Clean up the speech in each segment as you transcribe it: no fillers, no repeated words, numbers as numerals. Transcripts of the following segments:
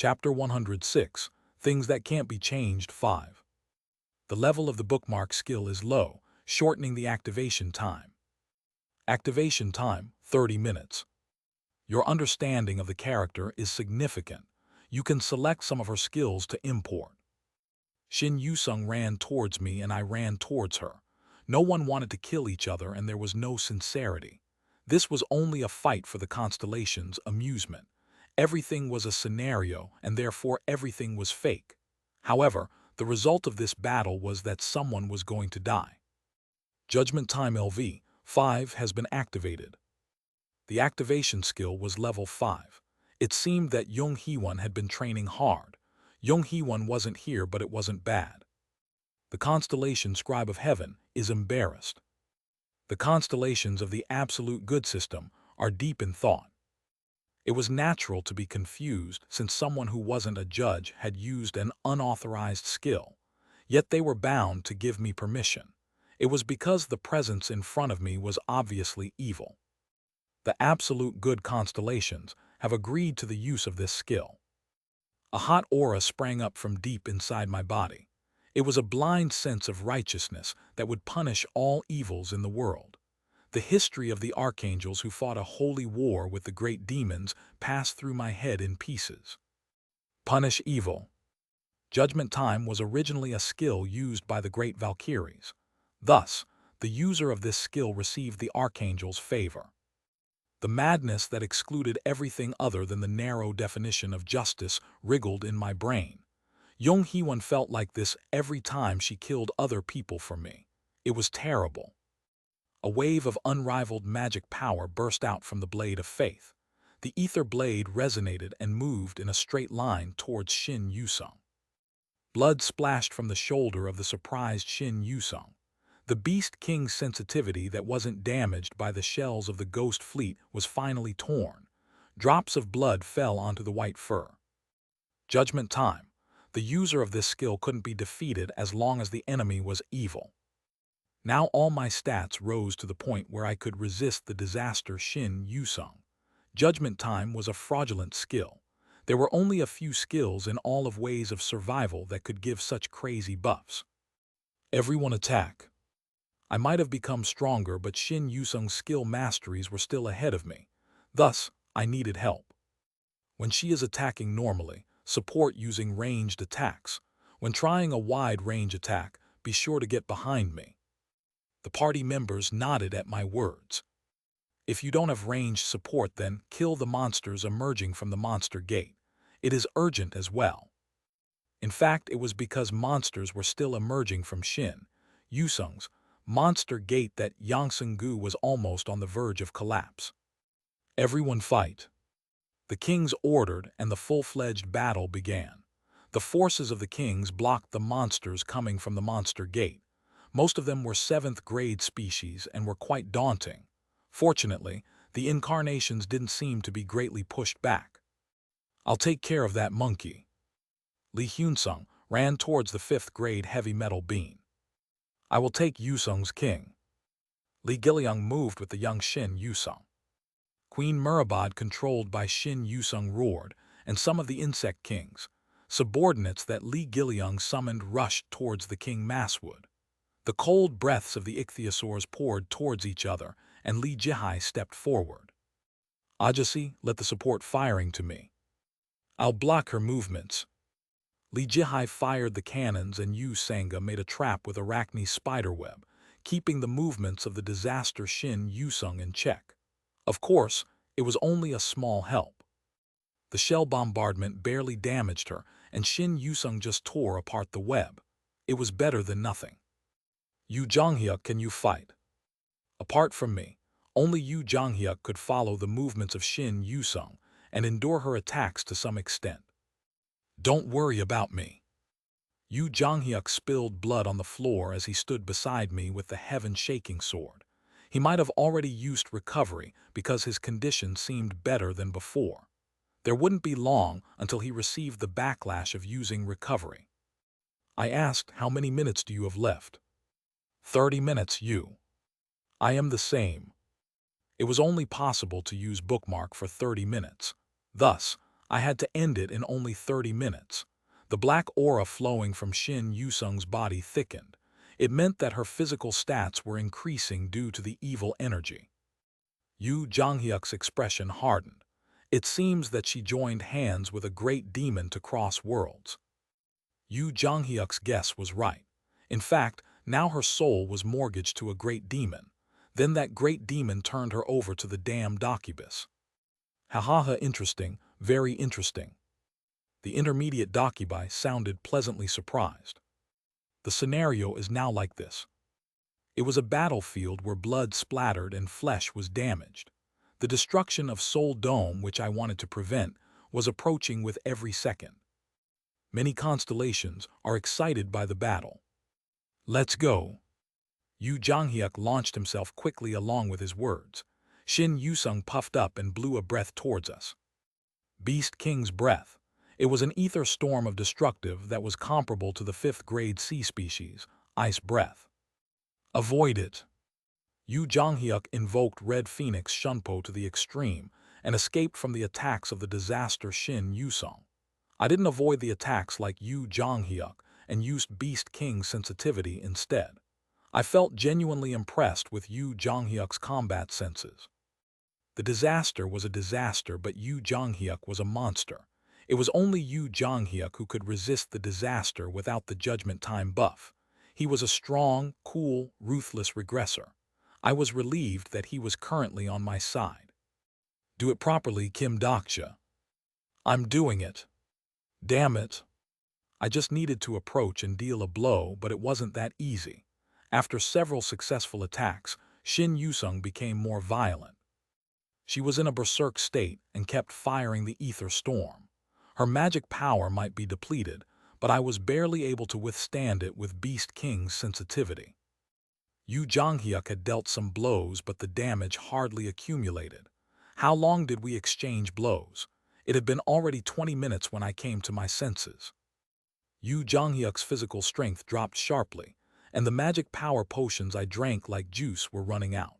Chapter 106, Things That Can't Be Changed 5. The level of the bookmark skill is low, shortening the activation time. Activation time, 30 minutes. Your understanding of the character is significant. You can select some of her skills to import. Shin Yusung ran towards me and I ran towards her. No one wanted to kill each other and there was no sincerity. This was only a fight for the constellation's amusement. Everything was a scenario and therefore everything was fake. However, the result of this battle was that someone was going to die. Judgment Time LV 5 has been activated. The activation skill was level 5. It seemed that Jung Hee-won had been training hard. Jung Hee-won wasn't here, but it wasn't bad. The constellation Scribe of Heaven is embarrassed. The constellations of the Absolute Good system are deep in thought. It was natural to be confused since someone who wasn't a judge had used an unauthorized skill. Yet they were bound to give me permission. It was because the presence in front of me was obviously evil. The Absolute Good constellations have agreed to the use of this skill. A hot aura sprang up from deep inside my body. It was a blind sense of righteousness that would punish all evils in the world. The history of the archangels who fought a holy war with the great demons passed through my head in pieces. Punish evil. Judgment Time was originally a skill used by the great Valkyries. Thus, the user of this skill received the archangel's favor. The madness that excluded everything other than the narrow definition of justice wriggled in my brain. Jung Hee-won felt like this every time she killed other people for me. It was terrible. A wave of unrivaled magic power burst out from the blade of faith. The ether blade resonated and moved in a straight line towards Shin Yusung. Blood splashed from the shoulder of the surprised Shin Yusung. The Beast King's sensitivity that wasn't damaged by the shells of the Ghost Fleet was finally torn. Drops of blood fell onto the white fur. Judgment Time. The user of this skill couldn't be defeated as long as the enemy was evil. Now all my stats rose to the point where I could resist the disaster Shin Yusung. Judgment Time was a fraudulent skill. There were only a few skills in all of ways of survival that could give such crazy buffs. Everyone attack. I might have become stronger, but Shin Yusung's skill masteries were still ahead of me. Thus, I needed help. When she is attacking normally, support using ranged attacks. When trying a wide-range attack, be sure to get behind me. The party members nodded at my words. If you don't have ranged support, then kill the monsters emerging from the monster gate. It is urgent as well. In fact, it was because monsters were still emerging from Shin Yusung's monster gate that Yongseung-gu was almost on the verge of collapse. Everyone fight. The kings ordered and the full-fledged battle began. The forces of the kings blocked the monsters coming from the monster gate. Most of them were 7th grade species and were quite daunting. Fortunately, the incarnations didn't seem to be greatly pushed back. I'll take care of that monkey. Lee Hyun-sung ran towards the 5th grade heavy metal beam. I will take Yusung's king. Lee Gilleong moved with the young Shin Yusung. Queen Murabad controlled by Shin Yusung roared, and some of the insect kings, subordinates that Lee Gilleong summoned, rushed towards the king Masswood. The cold breaths of the ichthyosaurs poured towards each other, and Lee Jihai stepped forward. Ajasi, let the support firing to me. I'll block her movements. Lee Jihai fired the cannons and Yu Sanga made a trap with Arachne's spiderweb, keeping the movements of the disaster Shin Yusung in check. Of course, it was only a small help. The shell bombardment barely damaged her, and Shin Yusung just tore apart the web. It was better than nothing. Yu Jonghyuk, can you fight? Apart from me, only Yu Jonghyuk could follow the movements of Shin Yusung and endure her attacks to some extent. Don't worry about me. Yu Jonghyuk spilled blood on the floor as he stood beside me with the heaven-shaking sword. He might have already used recovery because his condition seemed better than before. There wouldn't be long until he received the backlash of using recovery. I asked, how many minutes do you have left? 30 minutes, Yu. I am the same. It was only possible to use bookmark for 30 minutes. Thus, I had to end it in only 30 minutes. The black aura flowing from Shin Yusung's body thickened. It meant that her physical stats were increasing due to the evil energy. Yu Jonghyuk's expression hardened. It seems that she joined hands with a great demon to cross worlds. Yu Jonghyuk's guess was right. In fact, now her soul was mortgaged to a great demon. Then that great demon turned her over to the damned Docubus. Ha ha ha, interesting, very interesting. The intermediate Docubi sounded pleasantly surprised. The scenario is now like this. It was a battlefield where blood splattered and flesh was damaged. The destruction of Soul Dome, which I wanted to prevent, was approaching with every second. Many constellations are excited by the battle. Let's go. Yu Jonghyuk launched himself quickly along with his words. Shin Yusung puffed up and blew a breath towards us. Beast King's breath. It was an ether storm of destructive that was comparable to the 5th grade sea species, ice breath. Avoid it. Yu Jonghyuk invoked Red Phoenix Shunpo to the extreme and escaped from the attacks of the disaster Shin Yusung. I didn't avoid the attacks like Yu Jonghyuk and used Beast King's sensitivity instead. I felt genuinely impressed with Yu Jonghyuk's combat senses. The disaster was a disaster, but Yu Jonghyuk was a monster. It was only Yu Jonghyuk who could resist the disaster without the Judgment Time buff. He was a strong, cool, ruthless regressor. I was relieved that he was currently on my side. Do it properly, Kim Daksha. I'm doing it. Damn it. I just needed to approach and deal a blow, but it wasn't that easy. After several successful attacks, Shin Yusung became more violent. She was in a berserk state and kept firing the ether storm. Her magic power might be depleted, but I was barely able to withstand it with Beast King's sensitivity. Yu Jonghyuk had dealt some blows, but the damage hardly accumulated. How long did we exchange blows? It had been already 20 minutes when I came to my senses. Yu Jonghyuk's physical strength dropped sharply, and the magic power potions I drank like juice were running out.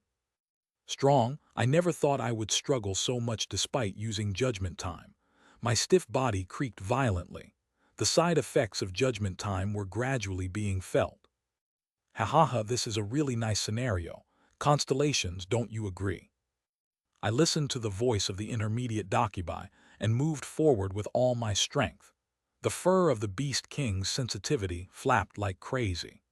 Strong, I never thought I would struggle so much despite using Judgment Time. My stiff body creaked violently. The side effects of Judgment Time were gradually being felt. Ha ha ha, this is a really nice scenario. Constellations, don't you agree? I listened to the voice of the intermediate Docubi and moved forward with all my strength. The fur of the Beast King's sensitivity flapped like crazy.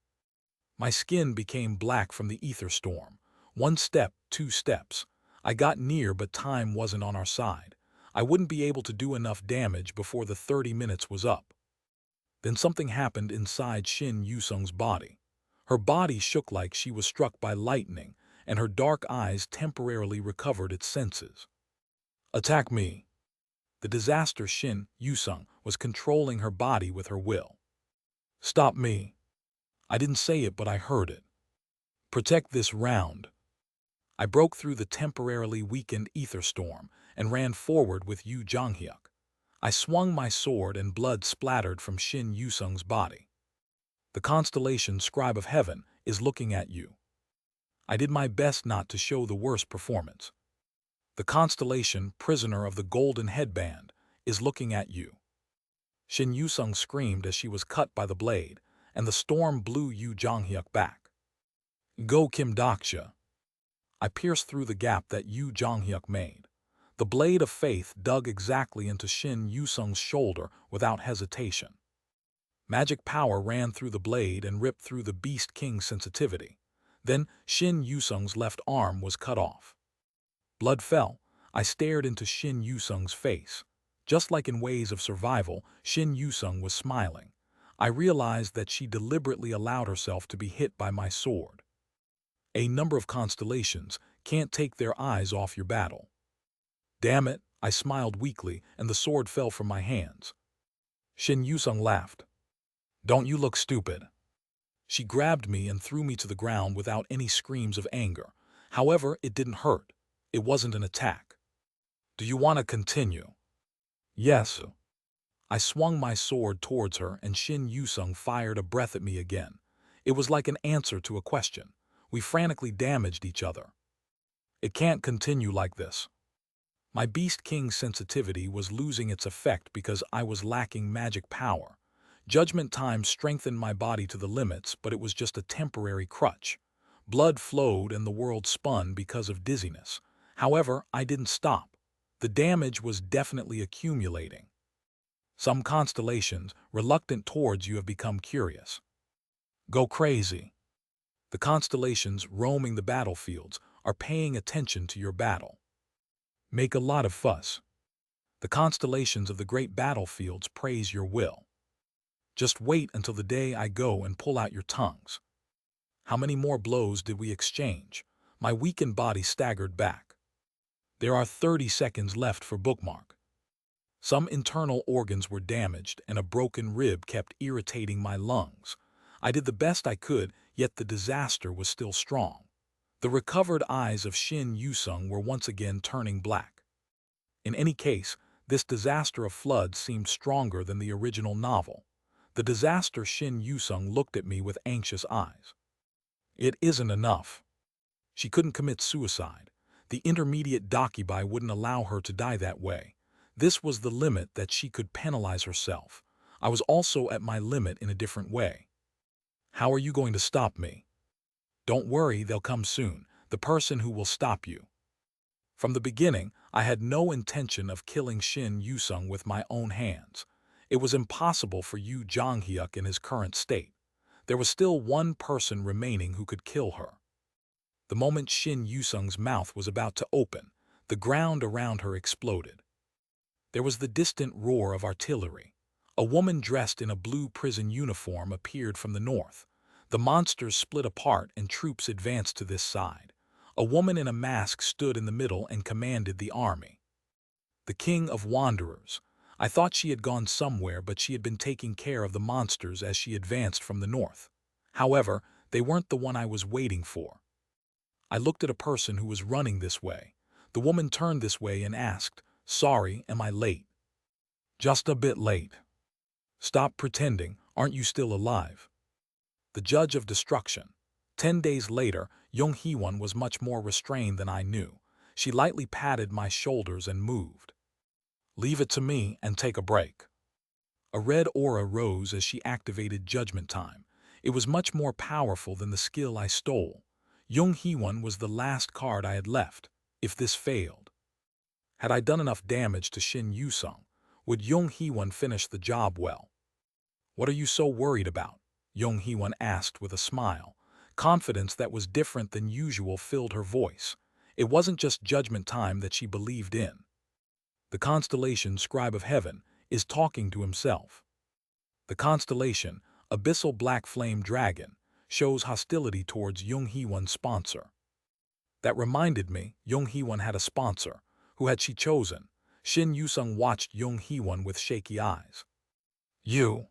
My skin became black from the ether storm. 1 step, 2 steps. I got near, but time wasn't on our side. I wouldn't be able to do enough damage before the 30 minutes was up. Then something happened inside Shin Yusung's body. Her body shook like she was struck by lightning, and her dark eyes temporarily recovered its senses. Attack me. The disaster Shin Yusung was controlling her body with her will. Stop me. I didn't say it, but I heard it. Protect this round. I broke through the temporarily weakened ether storm and ran forward with Yu Jonghyuk. I swung my sword and blood splattered from Shin Yusung's body. The constellation Scribe of Heaven is looking at you. I did my best not to show the worst performance. The constellation Prisoner of the Golden Headband is looking at you. Shin Yusung screamed as she was cut by the blade, and the storm blew Yu Jonghyuk back. Go, Kim Daksha. I pierced through the gap that Yu Jonghyuk made. The blade of faith dug exactly into Shin Yusung's shoulder without hesitation. Magic power ran through the blade and ripped through the Beast King's sensitivity. Then Shin Yusung's left arm was cut off. Blood fell. I stared into Shin Yusung's face. Just like in Ways of Survival, Shin Yusung was smiling. I realized that she deliberately allowed herself to be hit by my sword. A number of constellations can't take their eyes off your battle. Damn it, I smiled weakly, and the sword fell from my hands. Shin Yusung laughed. Don't you look stupid? She grabbed me and threw me to the ground without any screams of anger. However, it didn't hurt. It wasn't an attack. Do you want to continue? Yes. I swung my sword towards her, and Shin Yusung fired a breath at me again. It was like an answer to a question. We frantically damaged each other. It can't continue like this. My Beast King's sensitivity was losing its effect because I was lacking magic power. Judgment Time strengthened my body to the limits, but it was just a temporary crutch. Blood flowed and the world spun because of dizziness. However, I didn't stop. The damage was definitely accumulating. Some constellations, reluctant towards you, have become curious. Go crazy. The constellations roaming the battlefields are paying attention to your battle. Make a lot of fuss. The constellations of the great battlefields praise your will. Just wait until the day I go and pull out your tongues. How many more blows did we exchange? My weakened body staggered back. There are 30 seconds left for bookmark. Some internal organs were damaged and a broken rib kept irritating my lungs. I did the best I could, yet the disaster was still strong. The recovered eyes of Shin Yusung were once again turning black. In any case, this disaster of flood seemed stronger than the original novel. The disaster. Shin Yusung looked at me with anxious eyes. It isn't enough. She couldn't commit suicide. The intermediate Dakibai wouldn't allow her to die that way. This was the limit that she could penalize herself. I was also at my limit in a different way. How are you going to stop me? Don't worry, they'll come soon, the person who will stop you. From the beginning, I had no intention of killing Shin Yusung with my own hands. It was impossible for Yu Jonghyuk in his current state. There was still one person remaining who could kill her. The moment Shin Yusung's mouth was about to open, the ground around her exploded. There was the distant roar of artillery. A woman dressed in a blue prison uniform appeared from the north. The monsters split apart and troops advanced to this side. A woman in a mask stood in the middle and commanded the army. The King of Wanderers. I thought she had gone somewhere, but she had been taking care of the monsters as she advanced from the north. However, they weren't the one I was waiting for. I looked at a person who was running this way. The woman turned this way and asked, "Sorry, am I late?" "Just a bit late." "Stop pretending, aren't you still alive?" The Judge of Destruction. 10 days later, Jung Hee-won was much more restrained than I knew. She lightly patted my shoulders and moved. "Leave it to me and take a break." A red aura rose as she activated Judgment Time. It was much more powerful than the skill I stole. Jung Hee-won was the last card I had left. If this failed, had I done enough damage to Shin Yusung? Would Jung Hee-won finish the job well? "What are you so worried about?" Jung Hee-won asked with a smile. Confidence that was different than usual filled her voice. It wasn't just Judgment Time that she believed in. The constellation Scribe of Heaven is talking to himself. The constellation Abyssal Black Flame Dragon shows hostility towards Jung Hee-won's sponsor. That reminded me, Jung Hee-won had a sponsor. Who had she chosen? Shin Yusung watched Jung Hee-won with shaky eyes. "You."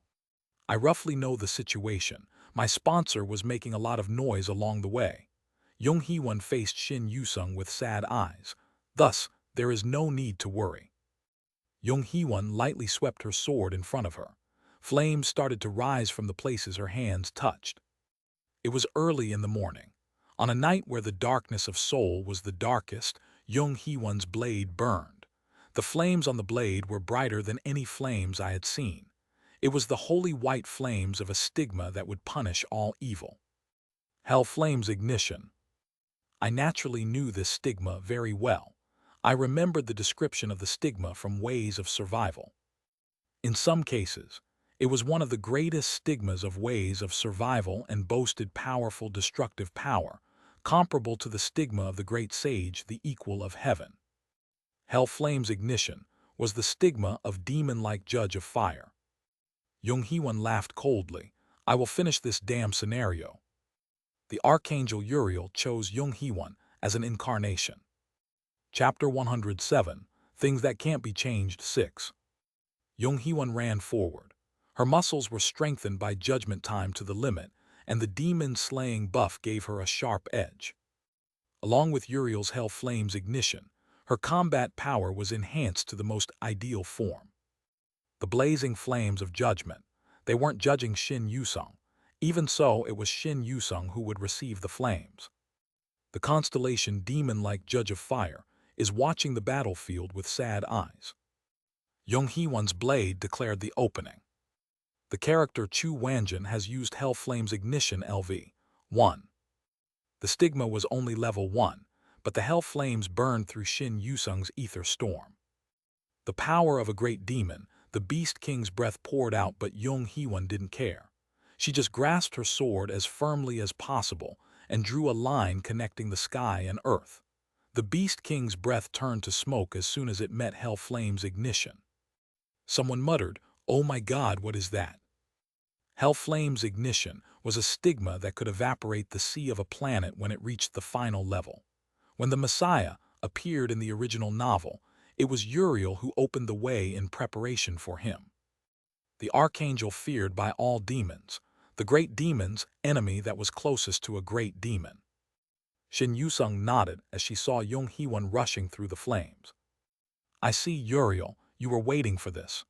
"I roughly know the situation. My sponsor was making a lot of noise along the way." Jung Hee-won faced Shin Yusung with sad eyes. "Thus, there is no need to worry." Jung Hee-won lightly swept her sword in front of her. Flames started to rise from the places her hands touched. It was early in the morning. On a night where the darkness of soul was the darkest, Jung Hee-won's blade burned. The flames on the blade were brighter than any flames I had seen. It was the holy white flames of a stigma that would punish all evil. Hell Flames Ignition. I naturally knew this stigma very well. I remembered the description of the stigma from Ways of Survival. In some cases, it was one of the greatest stigmas of Ways of Survival and boasted powerful destructive power, comparable to the stigma of the great sage, the equal of heaven. Hell Flames Ignition was the stigma of demon-like Judge of Fire. Jung Hee-won laughed coldly. "I will finish this damn scenario." The Archangel Uriel chose Jung Hee-won as an incarnation. Chapter 107, Things That Can't Be Changed 6. Jung Hee-won ran forward. Her muscles were strengthened by Judgment Time to the limit, and the demon-slaying buff gave her a sharp edge. Along with Uriel's Hell Flames Ignition, her combat power was enhanced to the most ideal form. The blazing flames of judgment. They weren't judging Shin Yusung. Even so, it was Shin Yusung who would receive the flames. The constellation demon-like Judge of Fire is watching the battlefield with sad eyes. Jung Hee-won's blade declared the opening. The character Chu Wanjin has used Hell Flame's ignition LV-1. The stigma was only level 1, but the Hell Flames burned through Shin Yusung's ether storm. The power of a great demon, the Beast King's breath poured out, but Jung Hee-won didn't care. She just grasped her sword as firmly as possible and drew a line connecting the sky and earth. The Beast King's breath turned to smoke as soon as it met Hell Flame's ignition. Someone muttered, "Oh my God, what is that?" Hell Flame's ignition was a stigma that could evaporate the sea of a planet when it reached the final level. When the Messiah appeared in the original novel, it was Uriel who opened the way in preparation for him. The archangel feared by all demons, the great demon's enemy that was closest to a great demon. Shin Yusung nodded as she saw Jung Hee-won rushing through the flames. "I see, Uriel, you were waiting for this."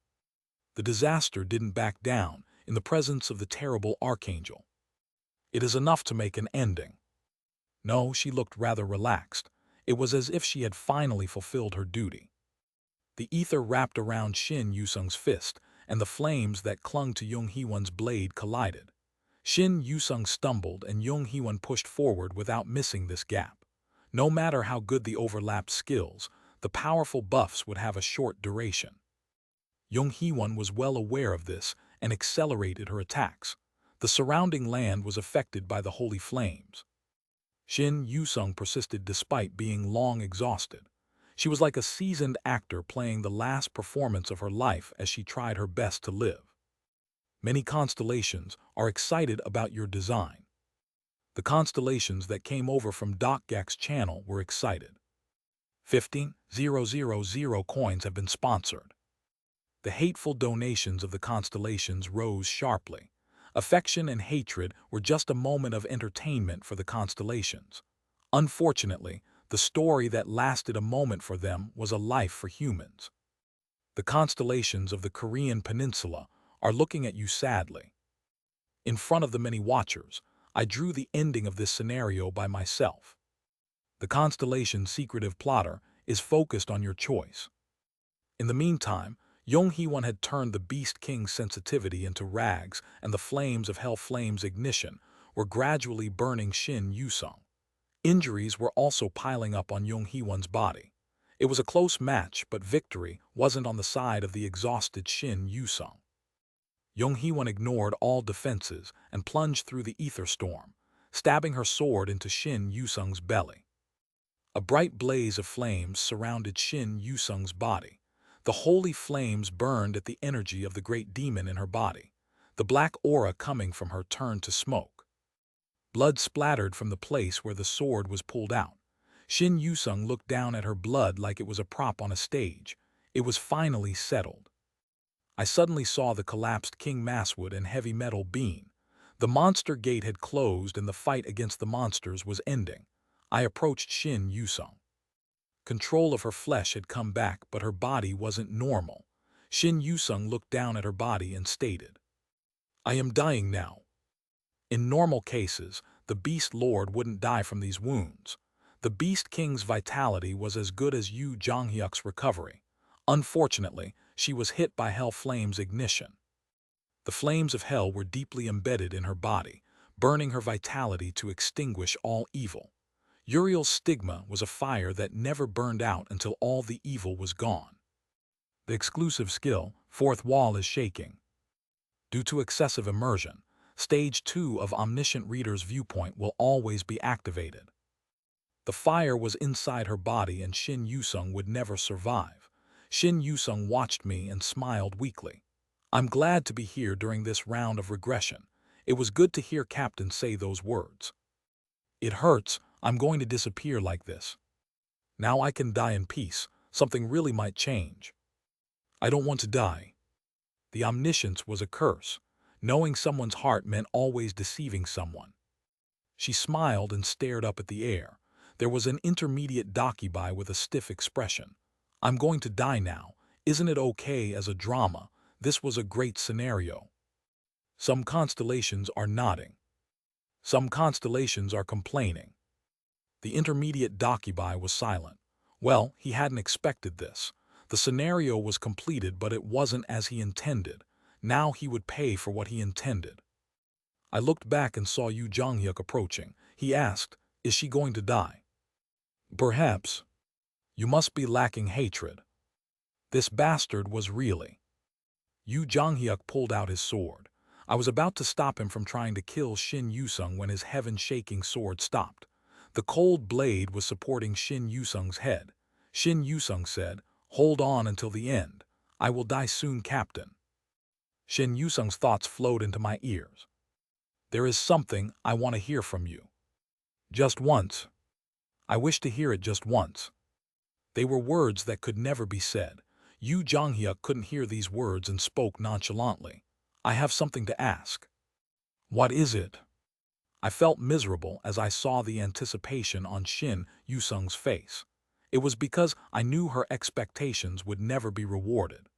The disaster didn't back down in the presence of the terrible archangel. "It is enough to make an ending." No, she looked rather relaxed. It was as if she had finally fulfilled her duty. The ether wrapped around Shin Yusung's fist, and the flames that clung to Jung Hee-won's blade collided. Shin Yusung stumbled and Jung Hee-won pushed forward without missing this gap. No matter how good the overlapped skills, the powerful buffs would have a short duration. Jung Hee-won was well aware of this and accelerated her attacks. The surrounding land was affected by the holy flames. Shin Yusung persisted despite being long exhausted. She was like a seasoned actor playing the last performance of her life as she tried her best to live. Many constellations are excited about your design. The constellations that came over from Doc Gak's channel were excited. 15,000 coins have been sponsored. The hateful donations of the constellations rose sharply. Affection and hatred were just a moment of entertainment for the constellations. Unfortunately, the story that lasted a moment for them was a life for humans. The constellations of the Korean peninsula are looking at you sadly. In front of the many watchers, I drew the ending of this scenario by myself. The constellation's secretive plotter is focused on your choice. In the meantime, Jung Hee-won had turned the Beast King's sensitivity into rags, and the flames of Hell Flame's ignition were gradually burning Shin Yusung. Injuries were also piling up on Jung Hee-won's body. It was a close match, but victory wasn't on the side of the exhausted Shin Yusung. Jung Hee-won ignored all defenses and plunged through the ether storm, stabbing her sword into Shin Yusung's belly. A bright blaze of flames surrounded Shin Yusung's body. The holy flames burned at the energy of the great demon in her body. The black aura coming from her turned to smoke. Blood splattered from the place where the sword was pulled out. Shin Yusung looked down at her blood like it was a prop on a stage. It was finally settled. I suddenly saw the collapsed King Masswood and heavy metal beam. The monster gate had closed and the fight against the monsters was ending. I approached Shin Yusung. Control of her flesh had come back, but her body wasn't normal. Shin Yusung looked down at her body and stated, "I am dying now." In normal cases, the Beast Lord wouldn't die from these wounds. The Beast King's vitality was as good as Yu Jonghyuk's recovery. Unfortunately, she was hit by Hell Flame's ignition. The flames of hell were deeply embedded in her body, burning her vitality to extinguish all evil. Uriel's stigma was a fire that never burned out until all the evil was gone. The exclusive skill, Fourth Wall, is shaking. Due to excessive immersion, Stage 2 of Omniscient Reader's Viewpoint will always be activated. The fire was inside her body and Shin Yusung would never survive. Shin Yusung watched me and smiled weakly. "I'm glad to be here during this round of regression. It was good to hear Captain say those words. It hurts. I'm going to disappear like this. Now I can die in peace. Something really might change. I don't want to die." The omniscience was a curse. Knowing someone's heart meant always deceiving someone. She smiled and stared up at the air. There was an intermediate Dakibai with a stiff expression. "I'm going to die now. Isn't it okay as a drama? This was a great scenario." Some constellations are nodding. Some constellations are complaining. The intermediate Dakibai was silent. Well, he hadn't expected this. The scenario was completed, but it wasn't as he intended. Now he would pay for what he intended. I looked back and saw Yu Jonghyuk approaching. He asked, "Is she going to die?" "Perhaps. You must be lacking hatred." This bastard was really. Yu Jonghyuk pulled out his sword. I was about to stop him from trying to kill Shin Yusung when his heaven-shaking sword stopped. The cold blade was supporting Shin Yusung's head. Shin Yusung said, "Hold on until the end. I will die soon, Captain." Shin Yusung's thoughts flowed into my ears. "There is something I want to hear from you. Just once. I wish to hear it just once." They were words that could never be said. Yu Jonghyuk couldn't hear these words and spoke nonchalantly. "I have something to ask." "What is it?" I felt miserable as I saw the anticipation on Shin Yusung's face. It was because I knew her expectations would never be rewarded.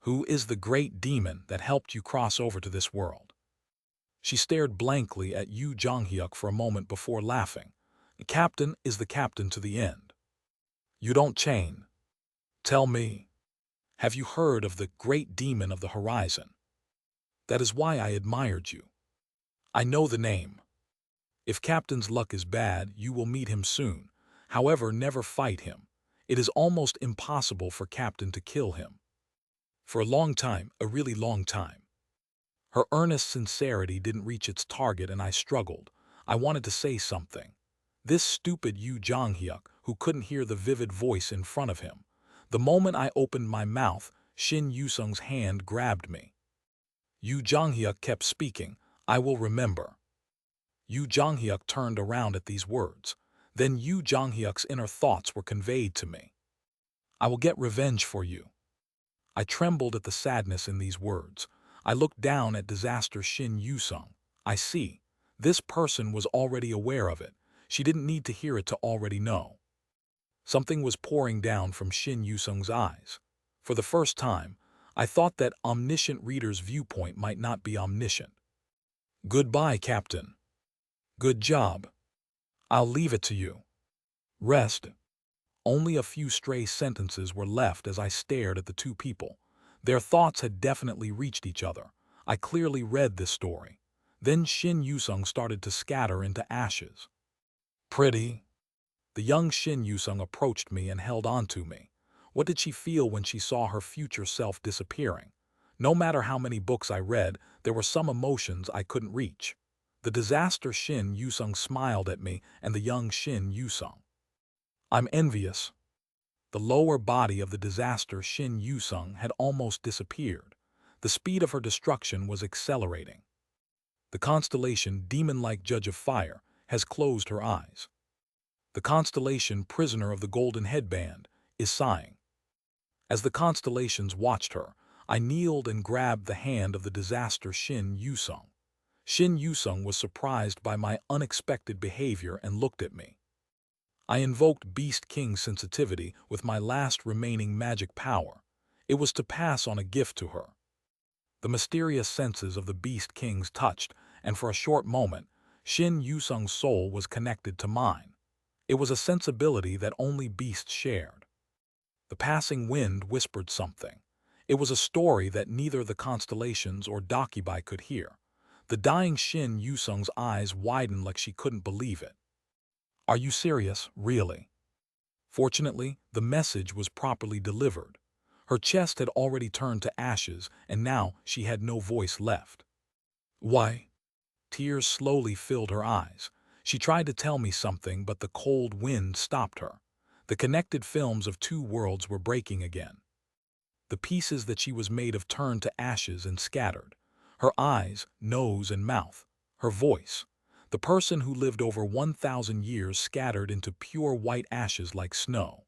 "Who is the great demon that helped you cross over to this world?" She stared blankly at Yu Jonghyuk for a moment before laughing. "The captain is the captain to the end. You don't change. Tell me, have you heard of the great demon of the horizon? That is why I admired you. I know the name. If Captain's luck is bad, you will meet him soon. However, never fight him. It is almost impossible for Captain to kill him. For a long time, a really long time." Her earnest sincerity didn't reach its target and I struggled. I wanted to say something. This stupid Yu Jonghyuk, who couldn't hear the vivid voice in front of him. The moment I opened my mouth, Shin Yusung's hand grabbed me. Yu Jonghyuk kept speaking, "I will remember." Yu Jonghyuk turned around at these words. Then Yu Jonghyuk's inner thoughts were conveyed to me. "I will get revenge for you." I trembled at the sadness in these words. I looked down at disaster Shin Yusung. I see. This person was already aware of it. She didn't need to hear it to already know. Something was pouring down from Shin Yusung's eyes. For the first time, I thought that omniscient reader's viewpoint might not be omniscient. "Goodbye, Captain. Good job. I'll leave it to you. Rest." Only a few stray sentences were left as I stared at the two people. Their thoughts had definitely reached each other. I clearly read this story. Then Shin Yusung started to scatter into ashes. "Pretty." The young Shin Yusung approached me and held on to me. What did she feel when she saw her future self disappearing? No matter how many books I read, there were some emotions I couldn't reach. The disaster Shin Yusung smiled at me and the young Shin Yusung. "I'm envious." The lower body of the disaster Shin Yusung had almost disappeared. The speed of her destruction was accelerating. The constellation demon-like Judge of Fire has closed her eyes. The constellation Prisoner of the Golden Headband is sighing. As the constellations watched her, I kneeled and grabbed the hand of the disaster Shin Yusung. Shin Yusung was surprised by my unexpected behavior and looked at me. I invoked Beast King sensitivity with my last remaining magic power. It was to pass on a gift to her. The mysterious senses of the Beast Kings touched, and for a short moment, Shin Yusung's soul was connected to mine. It was a sensibility that only beasts shared. The passing wind whispered something. It was a story that neither the constellations or Dakibai could hear. The dying Shin Yusung's eyes widened like she couldn't believe it. "Are you serious, really?" Fortunately, the message was properly delivered. Her chest had already turned to ashes, and now she had no voice left. "Why?" Tears slowly filled her eyes. She tried to tell me something, but the cold wind stopped her. The connected films of two worlds were breaking again. The pieces that she was made of turned to ashes and scattered. Her eyes, nose, and mouth. Her voice. The person who lived over 1,000 years scattered into pure white ashes like snow.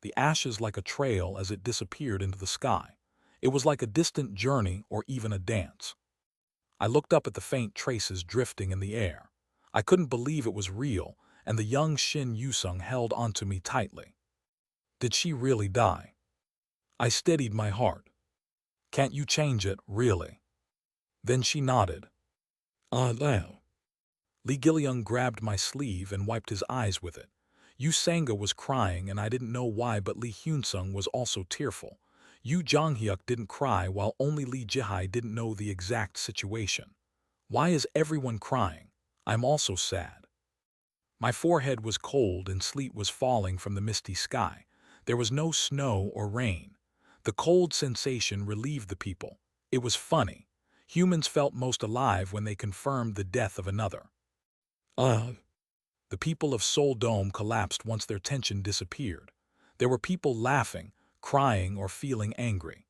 The ashes like a trail as it disappeared into the sky. It was like a distant journey or even a dance. I looked up at the faint traces drifting in the air. I couldn't believe it was real, and the young Shin Yusung held onto me tightly. Did she really die? I steadied my heart. "Can't you change it, really?" Then she nodded. "Ah, now." Lee Gilyoung grabbed my sleeve and wiped his eyes with it. Yu Sanga was crying and I didn't know why, but Lee Hyun-sung was also tearful. Yu Jonghyuk didn't cry while only Lee Jihai didn't know the exact situation. Why is everyone crying? I'm also sad. My forehead was cold and sleet was falling from the misty sky. There was no snow or rain. The cold sensation relieved the people. It was funny. Humans felt most alive when they confirmed the death of another. The people of Seoul Dome collapsed once their tension disappeared. There were people laughing, crying, or feeling angry.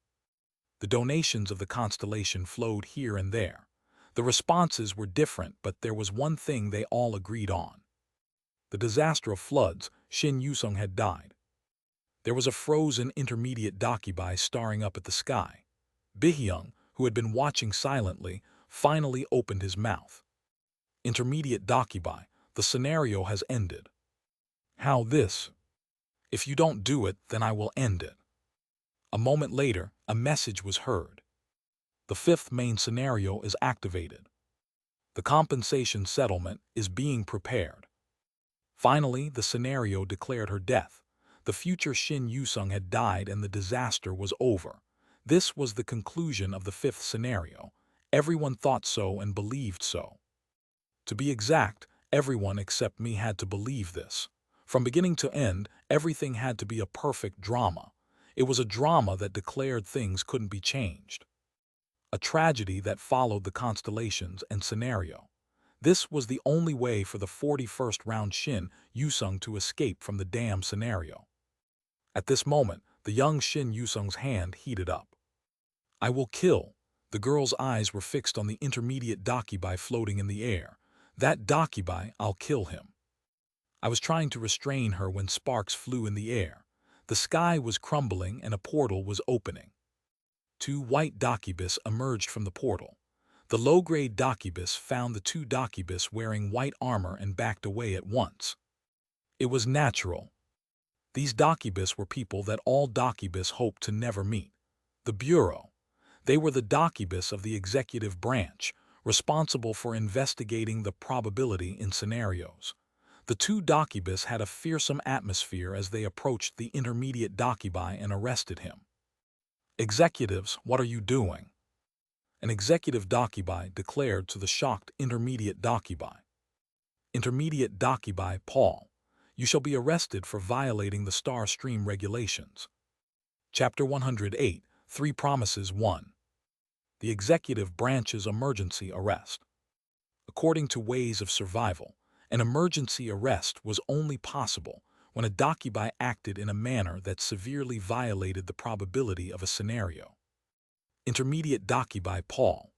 The donations of the constellation flowed here and there. The responses were different, but there was one thing they all agreed on. The disaster of floods, Shin Yusung had died. There was a frozen intermediate Dakibai staring up at the sky. Bihyung, who had been watching silently, finally opened his mouth. Intermediate Dakibai, the scenario has ended. How this? If you don't do it, then I will end it. A moment later, a message was heard. The fifth main scenario is activated. The compensation settlement is being prepared. Finally, the scenario declared her death. The future Shin Yusung had died and the disaster was over. This was the conclusion of the fifth scenario. Everyone thought so and believed so. To be exact, everyone except me had to believe this. From beginning to end, everything had to be a perfect drama. It was a drama that declared things couldn't be changed. A tragedy that followed the constellations and scenario. This was the only way for the 41st round Shin Yusung to escape from the damn scenario. At this moment, the young Shin Yusung's hand heated up. I will kill. The girl's eyes were fixed on the intermediate Dakibai floating in the air. That Dakibai, I'll kill him. I was trying to restrain her when sparks flew in the air. The sky was crumbling and a portal was opening. Two white Dakibis emerged from the portal. The low-grade Dakibis found the two Dakibis wearing white armor and backed away at once. It was natural. These Dakibis were people that all Dakibis hoped to never meet. The Bureau. They were the Dakibis of the executive branch, responsible for investigating the probability in scenarios. The two Dakibis had a fearsome atmosphere as they approached the intermediate Dakibai and arrested him. Executives, what are you doing? An executive Dakibai declared to the shocked intermediate Dakibai. Intermediate Dakibai Paul, you shall be arrested for violating the Star Stream regulations. Chapter 108, 3 Promises 1. The executive branch's emergency arrest. According to Ways of Survival, an emergency arrest was only possible when a Dakibai acted in a manner that severely violated the probability of a scenario. Intermediate Dakibai Paul.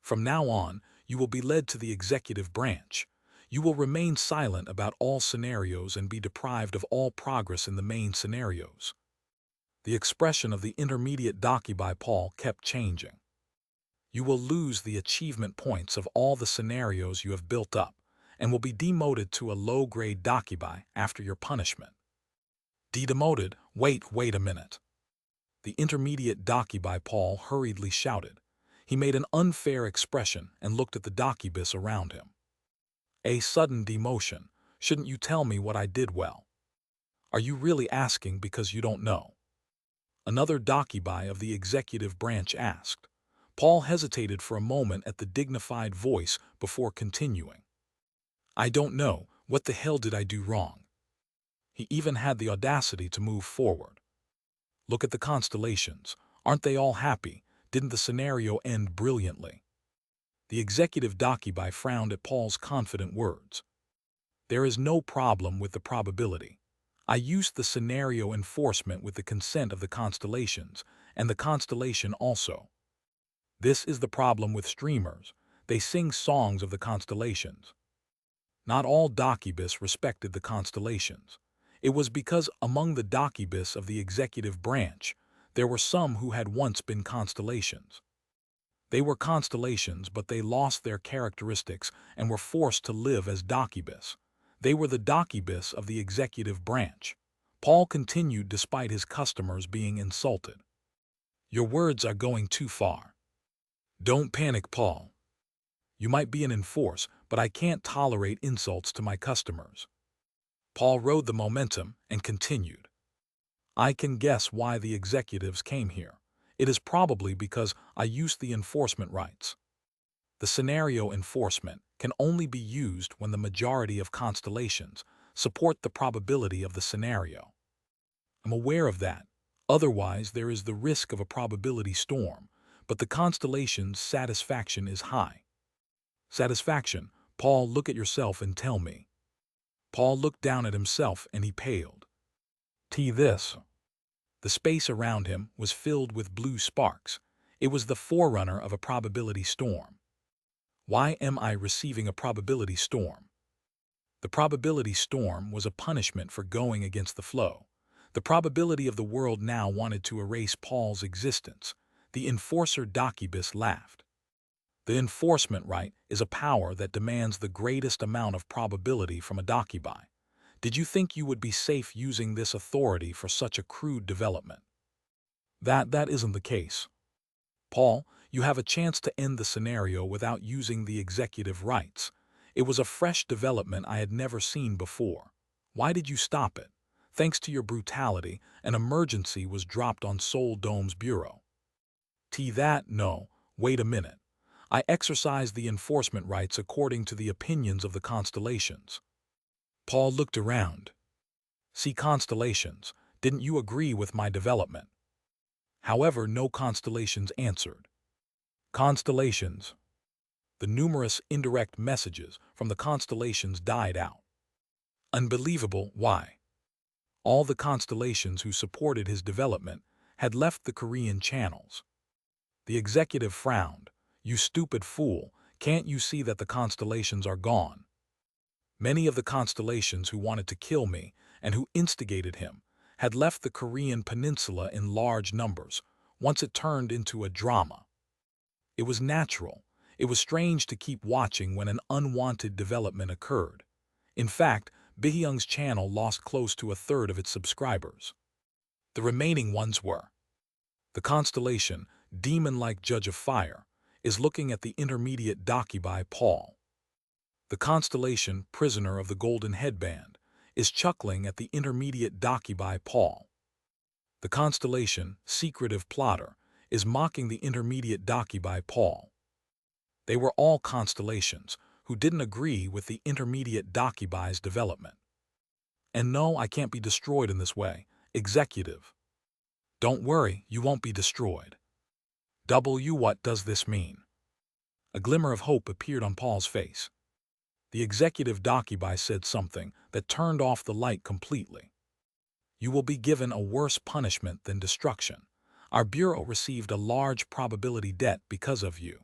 From now on, you will be led to the executive branch. You will remain silent about all scenarios and be deprived of all progress in the main scenarios. The expression of the intermediate Dakibai Paul kept changing. You will lose the achievement points of all the scenarios you have built up, and will be demoted to a low-grade Dakibai after your punishment. Demoted? Wait a minute. The intermediate Dakibai Paul hurriedly shouted. He made an unfair expression and looked at the Dakibis around him. A sudden demotion. Shouldn't you tell me what I did well? Are you really asking because you don't know? Another Dakibai of the executive branch asked. Paul hesitated for a moment at the dignified voice before continuing. I don't know. What the hell did I do wrong? He even had the audacity to move forward. Look at the constellations. Aren't they all happy? Didn't the scenario end brilliantly? The executive Dakibai frowned at Paul's confident words. There is no problem with the probability. I used the scenario enforcement with the consent of the constellations, and the constellation also. This is the problem with streamers. They sing songs of the constellations. Not all Dakibis respected the constellations. It was because among the Dakibis of the executive branch, there were some who had once been constellations. They were constellations, but they lost their characteristics and were forced to live as Dakibis. They were the Dakibis of the executive branch. Paul continued despite his customers being insulted. Your words are going too far. Don't panic, Paul. You might be an enforce, but I can't tolerate insults to my customers. Paul rode the momentum and continued. I can guess why the executives came here. It is probably because I used the enforcement rights. The scenario enforcement can only be used when the majority of constellations support the probability of the scenario. I'm aware of that. Otherwise, there is the risk of a probability storm, but the constellation's satisfaction is high. Satisfaction. Paul, look at yourself and tell me. Paul looked down at himself and he paled. This. The space around him was filled with blue sparks. It was the forerunner of a probability storm. Why am I receiving a probability storm? The probability storm was a punishment for going against the flow. The probability of the world now wanted to erase Paul's existence. The enforcer Docubus laughed. The enforcement right is a power that demands the greatest amount of probability from a Docubi. Did you think you would be safe using this authority for such a crude development? That isn't the case. Paul, you have a chance to end the scenario without using the executive rights. It was a fresh development I had never seen before. Why did you stop it? Thanks to your brutality, an emergency was dropped on Sol Dome's bureau. No, wait a minute. I exercised the enforcement rights according to the opinions of the constellations. Paul looked around. See, constellations, didn't you agree with my development? However, no constellations answered. Constellations. The numerous indirect messages from the constellations died out. Unbelievable, why? All the constellations who supported his development had left the Korean channels. The executive frowned. You stupid fool, can't you see that the constellations are gone? Many of the constellations who wanted to kill me and who instigated him had left the Korean peninsula in large numbers once it turned into a drama. It was natural. It was strange to keep watching when an unwanted development occurred. In fact, Bihyung's channel lost close to a third of its subscribers. The remaining ones were. The constellation, demon-like Judge of Fire, is looking at the intermediate Docubi Paul. The constellation, Prisoner of the Golden Headband, is chuckling at the intermediate Docubi Paul. The constellation, Secretive Plotter, is mocking the intermediate Docubi Paul. They were all constellations who didn't agree with the intermediate Docubi's development. And no, I can't be destroyed in this way. Executive. Don't worry, you won't be destroyed. What does this mean? A glimmer of hope appeared on Paul's face. The executive Docubi said something that turned off the light completely. You will be given a worse punishment than destruction. Our bureau received a large probability debt because of you.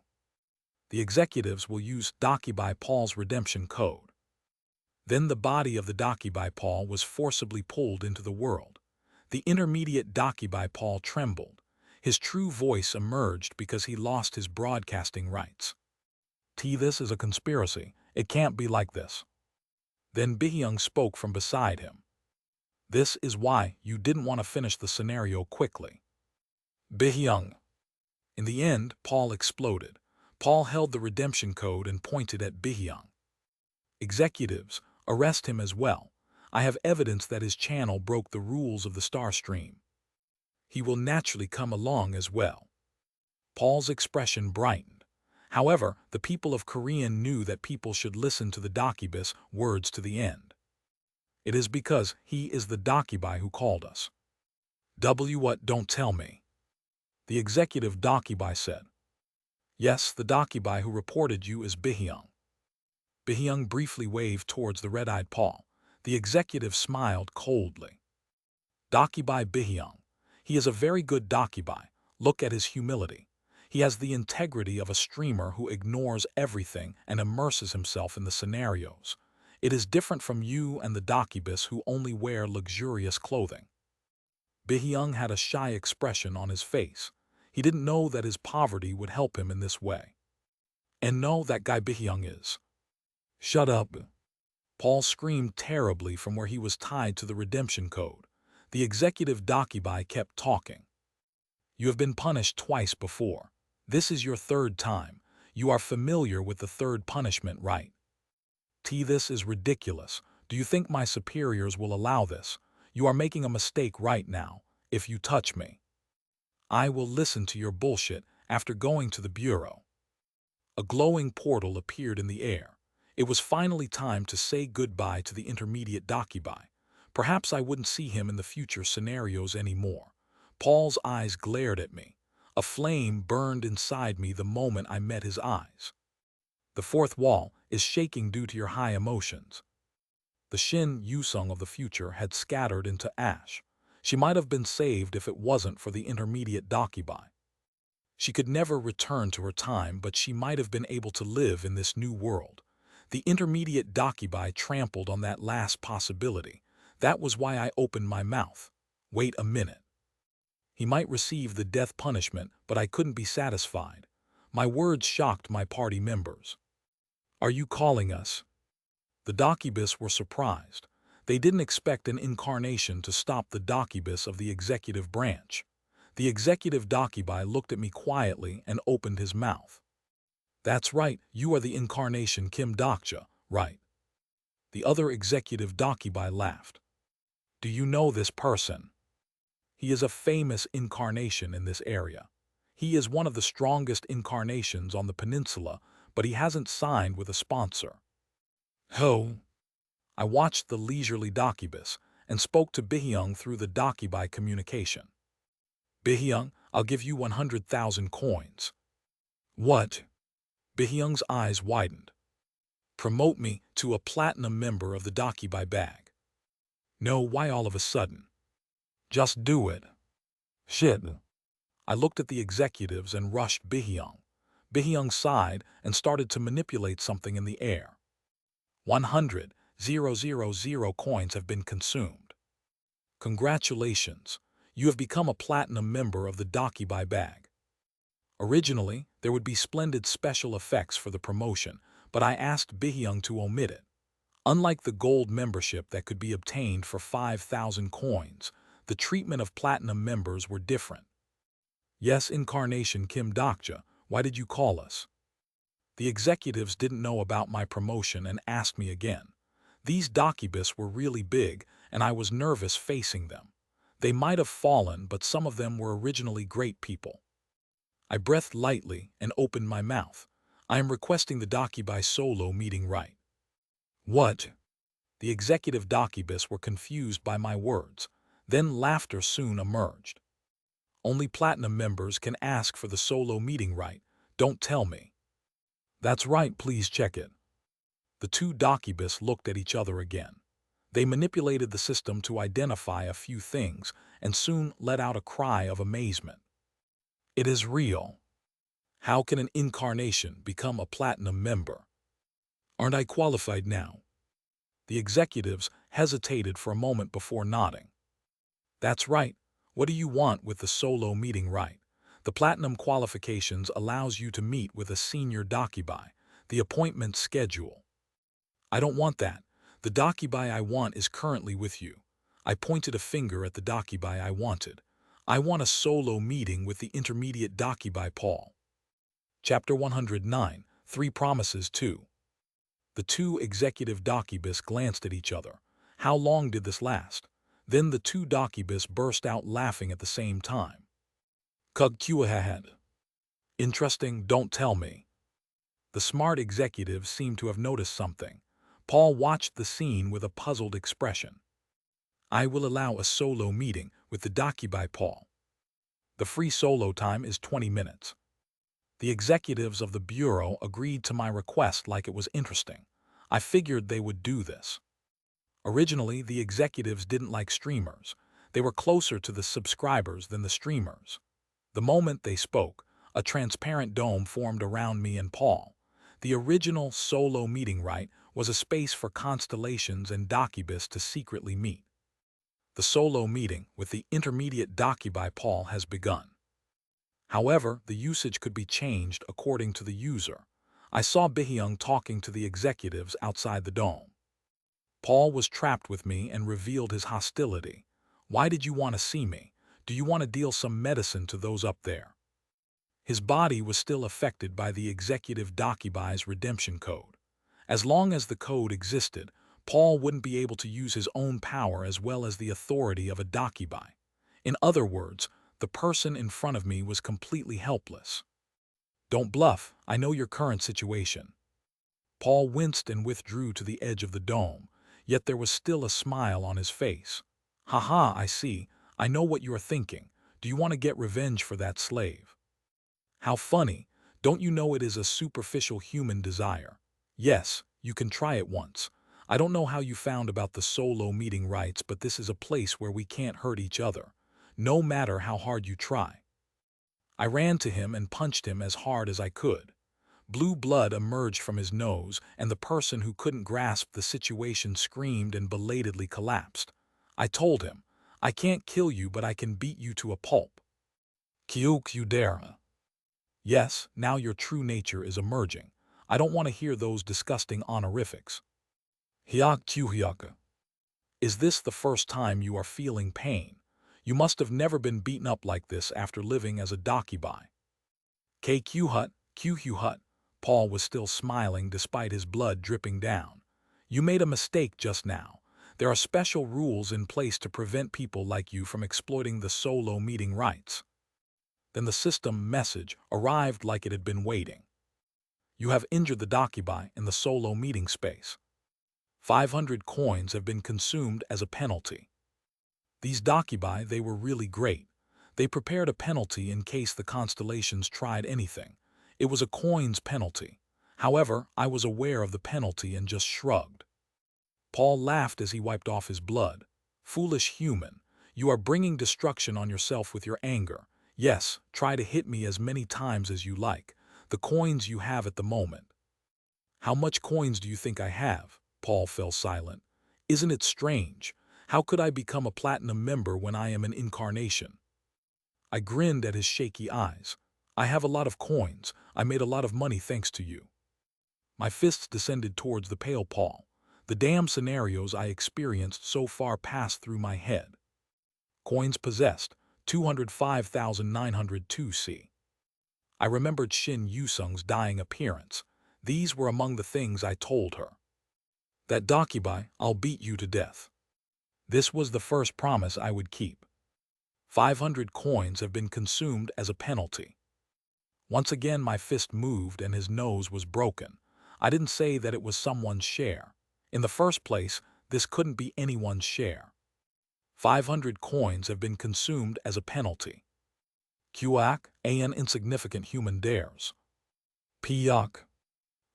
The executives will use Docubi Paul's redemption code. Then the body of the Docubi Paul was forcibly pulled into the world. The intermediate Docubi Paul trembled. His true voice emerged because he lost his broadcasting rights. This is a conspiracy. It can't be like this. Then Bihyung spoke from beside him. This is why you didn't want to finish the scenario quickly. Bihyung. In the end, Paul exploded. Paul held the redemption code and pointed at Bihyung. Executives, arrest him as well. I have evidence that his channel broke the rules of the star stream. He will naturally come along as well. Paul's expression brightened. However, the people of Korean knew that people should listen to the Docubus words to the end. It is because he is the Docubi who called us. What? Don't tell me. The executive Docubi said. Yes, the Docubi who reported you is Bihyung. Bihyung briefly waved towards the red-eyed Paul. The executive smiled coldly. Docubi Bihyung. He is a very good Docubi. Look at his humility. He has the integrity of a streamer who ignores everything and immerses himself in the scenarios. It is different from you and the Docubus who only wear luxurious clothing. Bihyung had a shy expression on his face. He didn't know that his poverty would help him in this way. And no, that guy Bihyung is. Shut up. Paul screamed terribly from where he was tied to the redemption code. The executive Docubi kept talking. You have been punished twice before. This is your third time. You are familiar with the third punishment, right? This is ridiculous. Do you think my superiors will allow this? You are making a mistake right now, if you touch me. I will listen to your bullshit after going to the bureau. A glowing portal appeared in the air. It was finally time to say goodbye to the intermediate Dakibai. Perhaps I wouldn't see him in the future scenarios anymore. Paul's eyes glared at me. A flame burned inside me the moment I met his eyes. The fourth wall is shaking due to your high emotions. The Sing-Shong of the future had scattered into ash. She might have been saved if it wasn't for the intermediate Dakibai. She could never return to her time, but she might have been able to live in this new world. The intermediate Dakibai trampled on that last possibility. That was why I opened my mouth. Wait a minute. He might receive the death punishment, but I couldn't be satisfied. My words shocked my party members. Are you calling us? The Dakibus were surprised. They didn't expect an incarnation to stop the Dakibus of the executive branch. The executive Dakibai looked at me quietly and opened his mouth. That's right, you are the incarnation Kim Dokja, right? The other executive Dakibai laughed. Do you know this person? He is a famous incarnation in this area. He is one of the strongest incarnations on the peninsula, but he hasn't signed with a sponsor. Ho! I watched the leisurely Dakibus and spoke to Bihyung through the Dakibai communication. Bihyung, I'll give you 100,000 coins. What? Bihyung's eyes widened. Promote me to a platinum member of the Dakibai bag. No, why all of a sudden? Just do it. Shit. I looked at the executives and rushed Bihyung. Bihyung sighed and started to manipulate something in the air. 100,000 coins have been consumed. Congratulations, you have become a platinum member of the Dakibai bag. Originally, there would be splendid special effects for the promotion, but I asked Bihyung to omit it. Unlike the gold membership that could be obtained for 5,000 coins, the treatment of platinum members were different. Yes, Incarnation Kim Dokja, why did you call us? The executives didn't know about my promotion and asked me again. These Dakibus were really big, and I was nervous facing them. They might have fallen, but some of them were originally great people. I breathed lightly and opened my mouth. I am requesting the Dakibai solo meeting right. What? The executive Dakibus were confused by my words. Then laughter soon emerged. Only platinum members can ask for the solo meeting right. Don't tell me. That's right, please check it. The two Dakibus looked at each other again. They manipulated the system to identify a few things and soon let out a cry of amazement. It is real. How can an incarnation become a platinum member? Aren't I qualified now? The executives hesitated for a moment before nodding. That's right. What do you want with the solo meeting right? The platinum qualifications allows you to meet with a senior Dakibai, the appointment schedule. I don't want that. The Dakibai I want is currently with you. I pointed a finger at the Dakibai I wanted. I want a solo meeting with the intermediate Dakibai Paul. Chapter 109, 3 Promises 2. The two executive Dakibus glanced at each other. How long did this last? Then the two Dakibus burst out laughing at the same time. Kugkuahahed. Interesting, don't tell me. The smart executive seemed to have noticed something. Paul watched the scene with a puzzled expression. I will allow a solo meeting with the Dakibai Paul. The free solo time is 20 minutes. The executives of the bureau agreed to my request like it was interesting. I figured they would do this. Originally, the executives didn't like streamers. They were closer to the subscribers than the streamers. The moment they spoke, a transparent dome formed around me and Paul. The original solo meeting right was a space for constellations and Dakibus to secretly meet. The solo meeting with the intermediate Dakibai Paul has begun. However, the usage could be changed according to the user. I saw Bihyung talking to the executives outside the dome. Paul was trapped with me and revealed his hostility. Why did you want to see me? Do you want to deal some medicine to those up there? His body was still affected by the executive Dakibai's redemption code. As long as the code existed, Paul wouldn't be able to use his own power as well as the authority of a dakibai. In other words, the person in front of me was completely helpless. Don't bluff, I know your current situation. Paul winced and withdrew to the edge of the dome, yet there was still a smile on his face. Haha, I see, I know what you are thinking. Do you want to get revenge for that slave? How funny, don't you know it is a superficial human desire? Yes, you can try it once. I don't know how you found about the solo meeting rights, but this is a place where we can't hurt each other, no matter how hard you try. I ran to him and punched him as hard as I could. Blue blood emerged from his nose, and the person who couldn't grasp the situation screamed and belatedly collapsed. I told him, I can't kill you, but I can beat you to a pulp. Kyuk you dare. Yes, now your true nature is emerging. I don't want to hear those disgusting honorifics. Hyuk hyuka. Is this the first time you are feeling pain? You must have never been beaten up like this after living as a dakibai. KQ hut, QQ hut. Paul was still smiling despite his blood dripping down. You made a mistake just now. There are special rules in place to prevent people like you from exploiting the solo meeting rights. Then the system message arrived like it had been waiting. You have injured the dakibai in the solo meeting space. 500 coins have been consumed as a penalty. These dakibai, they were really great. They prepared a penalty in case the constellations tried anything. It was a coins penalty. However, I was aware of the penalty and just shrugged. Paul laughed as he wiped off his blood. Foolish human, you are bringing destruction on yourself with your anger. Yes, try to hit me as many times as you like. The coins you have at the moment. How much coins do you think I have? Paul fell silent. Isn't it strange? How could I become a platinum member when I am an incarnation? I grinned at his shaky eyes. I have a lot of coins. I made a lot of money thanks to you. My fists descended towards the pale Paul. The damn scenarios I experienced so far passed through my head. Coins possessed, 205,902 C. I remembered Shin Yusung's dying appearance. These were among the things I told her. That dakibai, I'll beat you to death. This was the first promise I would keep. 500 coins have been consumed as a penalty. Once again my fist moved and his nose was broken. I didn't say that it was someone's share. In the first place, this couldn't be anyone's share. 500 coins have been consumed as a penalty. Qak, an insignificant human dares. Piyuk.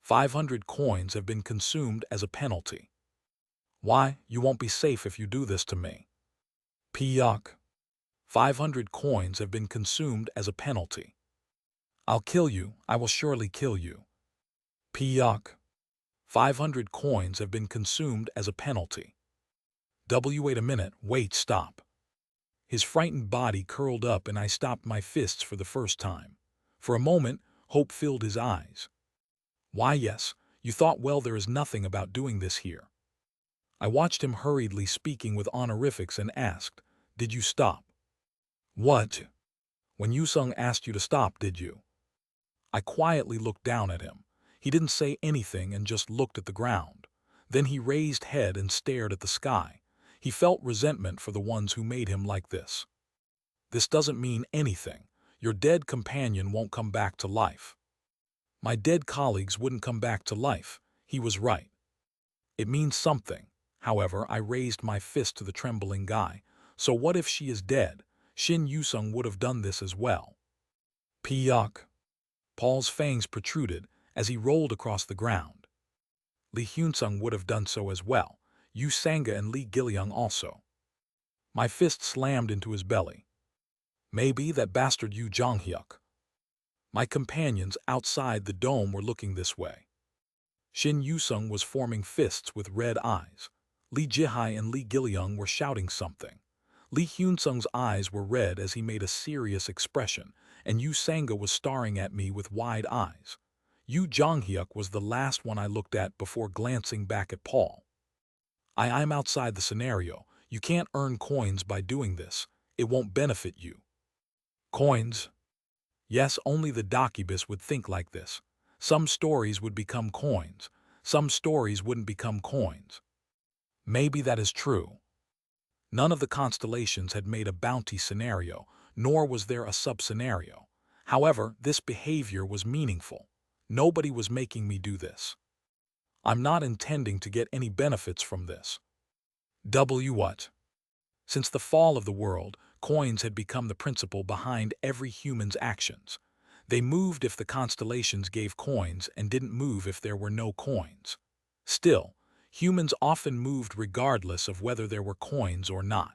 500 coins have been consumed as a penalty. Why, you won't be safe if you do this to me. Piyuk. 500 coins have been consumed as a penalty. I'll kill you, I will surely kill you. Piyuk. 500 coins have been consumed as a penalty. Wait a minute, wait, stop. His frightened body curled up and I stopped my fists for the first time. For a moment, hope filled his eyes. Why, yes, you thought, well, there is nothing about doing this here. I watched him hurriedly speaking with honorifics and asked, did you stop? What? When Yusung asked you to stop, did you? I quietly looked down at him. He didn't say anything and just looked at the ground. Then he raised head and stared at the sky. He felt resentment for the ones who made him like this. This doesn't mean anything. Your dead companion won't come back to life. My dead colleagues wouldn't come back to life. He was right. It means something. However, I raised my fist to the trembling guy. So what if she is dead? Shin Yusung would have done this as well. Piyuk. Paul's fangs protruded as he rolled across the ground. Li Hyunsung would have done so as well. Yu Sanga and Li Gilyung also. My fist slammed into his belly. Maybe that bastard Yu Jonghyuk. My companions outside the dome were looking this way. Shin Yusung was forming fists with red eyes. Li Jihai and Li Gilyung were shouting something. Li Hyunsung's eyes were red as he made a serious expression, and Yu Sanga was staring at me with wide eyes. Yu Jonghyuk was the last one I looked at before glancing back at Paul. I'm outside the scenario. You can't earn coins by doing this. It won't benefit you. Coins? Yes, only the Dakibus would think like this. Some stories would become coins. Some stories wouldn't become coins. Maybe that is true. None of the constellations had made a bounty scenario, nor was there a sub-scenario. However, this behavior was meaningful. Nobody was making me do this. I'm not intending to get any benefits from this. What? Since the fall of the world, coins had become the principle behind every human's actions. They moved if the constellations gave coins and didn't move if there were no coins. Still, humans often moved regardless of whether there were coins or not.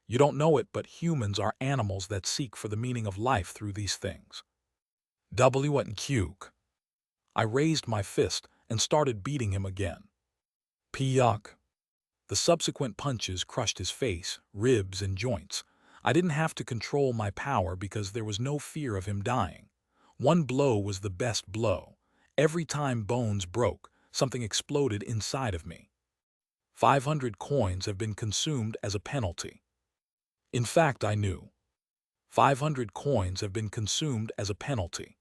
You don't know it, but humans are animals that seek for the meaning of life through these things. And Q. I raised my fist and started beating him again. Yuck. The subsequent punches crushed his face, ribs, and joints. I didn't have to control my power because there was no fear of him dying. One blow was the best blow. Every time bones broke, something exploded inside of me. 500 coins have been consumed as a penalty. In fact, I knew. 500 coins have been consumed as a penalty.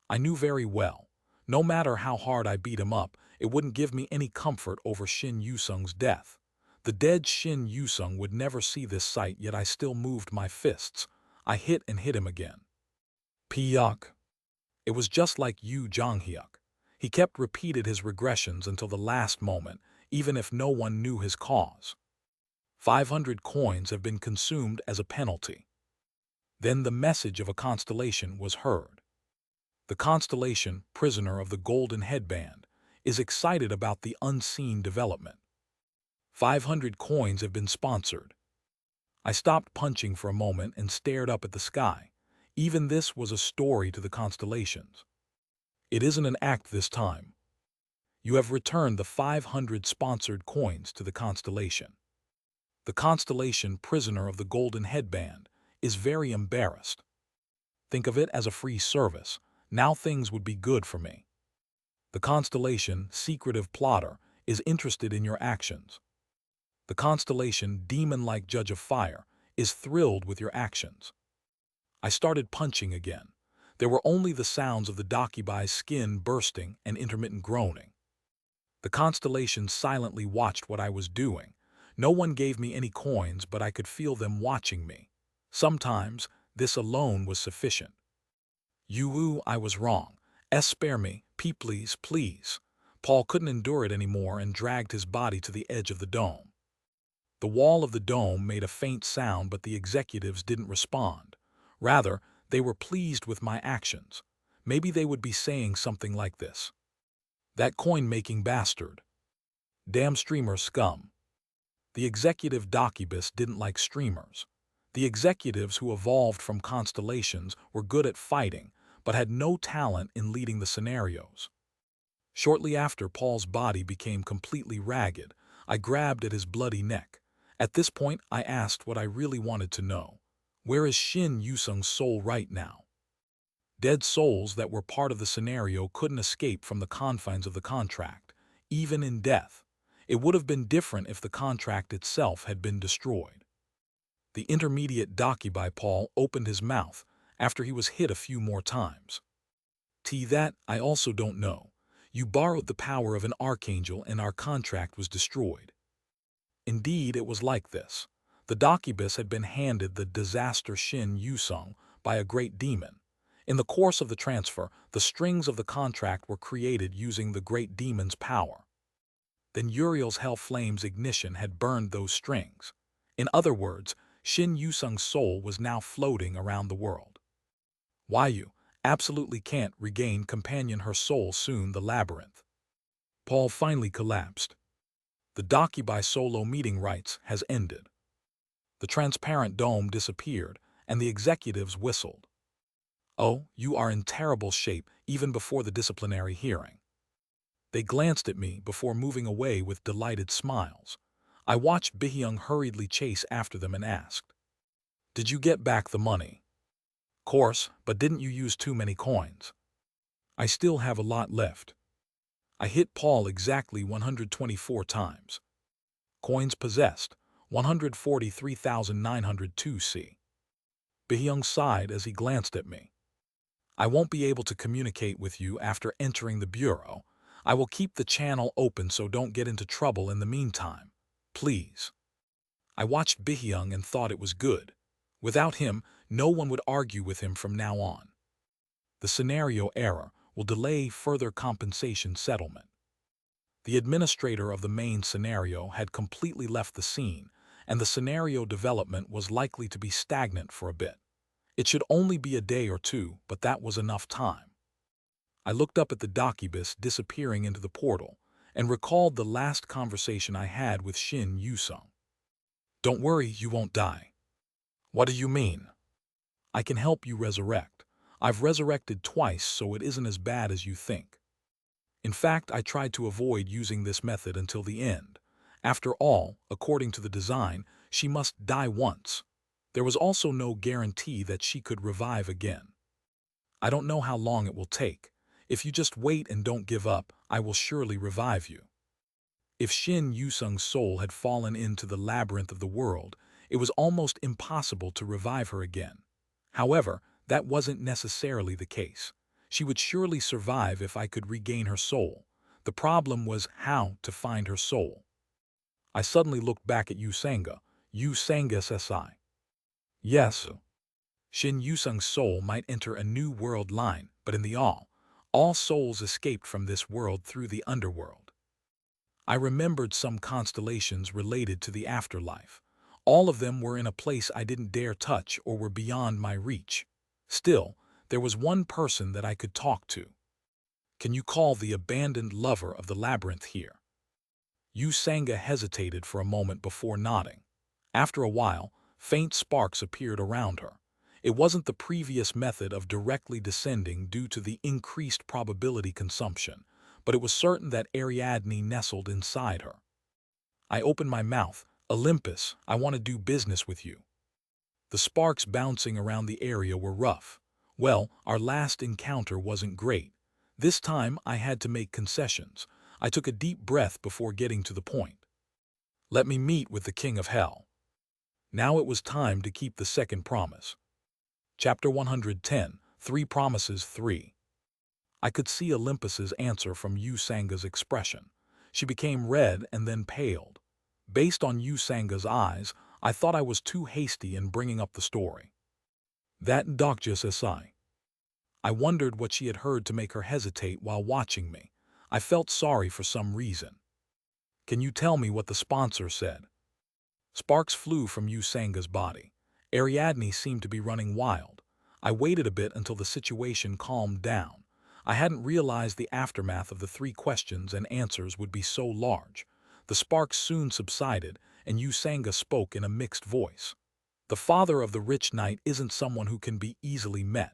I knew very well. No matter how hard I beat him up, it wouldn't give me any comfort over Shin Yusung's death. The dead Shin Yusung would never see this sight, yet I still moved my fists. I hit and hit him again. Yuck. It was just like Yu Jonghyuk. He kept repeated his regressions until the last moment, even if no one knew his cause. 500 coins have been consumed as a penalty. Then the message of a constellation was heard. The constellation, prisoner of the golden headband, is excited about the unseen development. 500 coins have been sponsored. I stopped punching for a moment and stared up at the sky. Even this was a story to the constellations. It isn't an act this time. You have returned the 500 sponsored coins to the constellation. The constellation, prisoner of the golden headband, is very embarrassed. Think of it as a free service. Now things would be good for me. The constellation, secretive plotter, is interested in your actions. The constellation, demon-like judge of fire, is thrilled with your actions. I started punching again. There were only the sounds of the Dakibai's skin bursting and intermittent groaning. The constellation silently watched what I was doing. No one gave me any coins, but I could feel them watching me. Sometimes, this alone was sufficient. I was wrong. Spare me, please, please. Paul couldn't endure it anymore and dragged his body to the edge of the dome. The wall of the dome made a faint sound, but the executives didn't respond. Rather, they were pleased with my actions. Maybe they would be saying something like this: "That coin-making bastard. Damn streamer scum." The executive Dakibus didn't like streamers. The executives who evolved from constellations were good at fighting, but had no talent in leading the scenarios. Shortly after Paul's body became completely ragged, I grabbed at his bloody neck. At this point, I asked what I really wanted to know. Where is Shin Yusung's soul right now? Dead souls that were part of the scenario couldn't escape from the confines of the contract, even in death. It would have been different if the contract itself had been destroyed. The intermediate Dakibai Paul opened his mouth after he was hit a few more times. That I also don't know. You borrowed the power of an archangel and our contract was destroyed. Indeed, it was like this. The Dakibus had been handed the disaster Shin Yusung by a great demon. In the course of the transfer, the strings of the contract were created using the great demon's power. Then Uriel's hell flame's ignition had burned those strings. In other words, Shin Yusung's soul was now floating around the world. Why you absolutely can't regain companion her soul soon, the labyrinth. Paul finally collapsed. The Dakibai solo meeting rites has ended. The transparent dome disappeared, and the executives whistled. Oh, you are in terrible shape even before the disciplinary hearing. They glanced at me before moving away with delighted smiles. I watched Bihyung hurriedly chase after them and asked, "Did you get back the money?" "Course, but didn't you use too many coins?" "I still have a lot left." I hit Paul exactly 124 times. Coins possessed, 143,902 C. Bihyung sighed as he glanced at me. "I won't be able to communicate with you after entering the bureau. I will keep the channel open so don't get into trouble in the meantime. Please. I watched Bihyung and thought it was good. Without him, no one would argue with him from now on. The scenario error will delay further compensation settlement. The administrator of the main scenario had completely left the scene, and the scenario development was likely to be stagnant for a bit. It should only be a day or two, but that was enough time. I looked up at the Dakibus disappearing into the portal and recalled the last conversation I had with Shin Yusung. Don't worry, you won't die. What do you mean? I can help you resurrect. I've resurrected twice, so it isn't as bad as you think. In fact, I tried to avoid using this method until the end. After all, according to the design, she must die once. There was also no guarantee that she could revive again. I don't know how long it will take. If you just wait and don't give up, I will surely revive you. If Shin Yusung's soul had fallen into the labyrinth of the world, it was almost impossible to revive her again. However, that wasn't necessarily the case. She would surely survive if I could regain her soul. The problem was how to find her soul. I suddenly looked back at Yusanga. Yusanga SSI. Yes. Shin Yusung's soul might enter a new world line, but in the all souls escaped from this world through the underworld. I remembered some constellations related to the afterlife. All of them were in a place I didn't dare touch or were beyond my reach. Still, there was one person that I could talk to. Can you call the abandoned lover of the labyrinth here? Yusanga hesitated for a moment before nodding. After a while, faint sparks appeared around her. It wasn't the previous method of directly descending due to the increased probability consumption, but it was certain that Ariadne nestled inside her. I opened my mouth. Olympus, I want to do business with you. The sparks bouncing around the area were rough. Well, our last encounter wasn't great. This time I had to make concessions. I took a deep breath before getting to the point. Let me meet with the King of Hell. Now it was time to keep the second promise. Chapter 110, 3 Promises 3. I could see Olympus's answer from Yusanga's expression. She became red and then paled. Based on Yusanga's eyes, I thought I was too hasty in bringing up the story. That Dr. SI. I wondered what she had heard to make her hesitate while watching me. I felt sorry for some reason. Can you tell me what the sponsor said? Sparks flew from Yusanga's body. Ariadne seemed to be running wild. I waited a bit until the situation calmed down. I hadn't realized the aftermath of the 3 questions and answers would be so large. The sparks soon subsided, and Yusanga spoke in a mixed voice. The father of the rich knight isn't someone who can be easily met.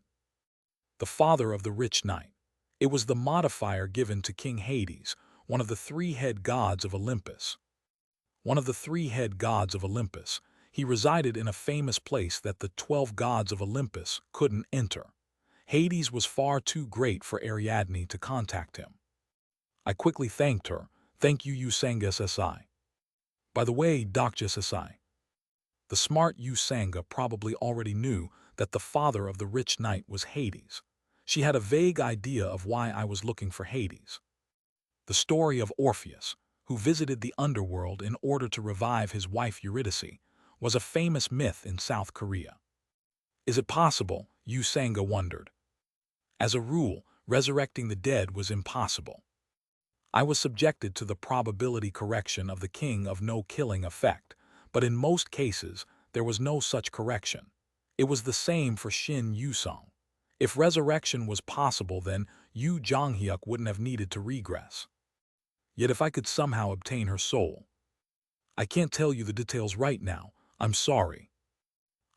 The father of the rich knight. It was the modifier given to King Hades, one of the 3-head gods of Olympus. One of the 3-head gods of Olympus. He resided in a famous place that the 12 gods of Olympus couldn't enter. Hades was far too great for Ariadne to contact him. I quickly thanked her. Thank you, Yusanga SSI. By the way, Dr. SSI. The smart Yusanga probably already knew that the father of the rich knight was Hades. She had a vague idea of why I was looking for Hades. The story of Orpheus, who visited the underworld in order to revive his wife Eurydice, was a famous myth in South Korea. Is it possible? Yusanga wondered. As a rule, resurrecting the dead was impossible. I was subjected to the probability correction of the king of no killing effect, but in most cases, there was no such correction. It was the same for Shin Yusung. If resurrection was possible, then Yu Jonghyuk wouldn't have needed to regress. Yet if I could somehow obtain her soul. I can't tell you the details right now, I'm sorry.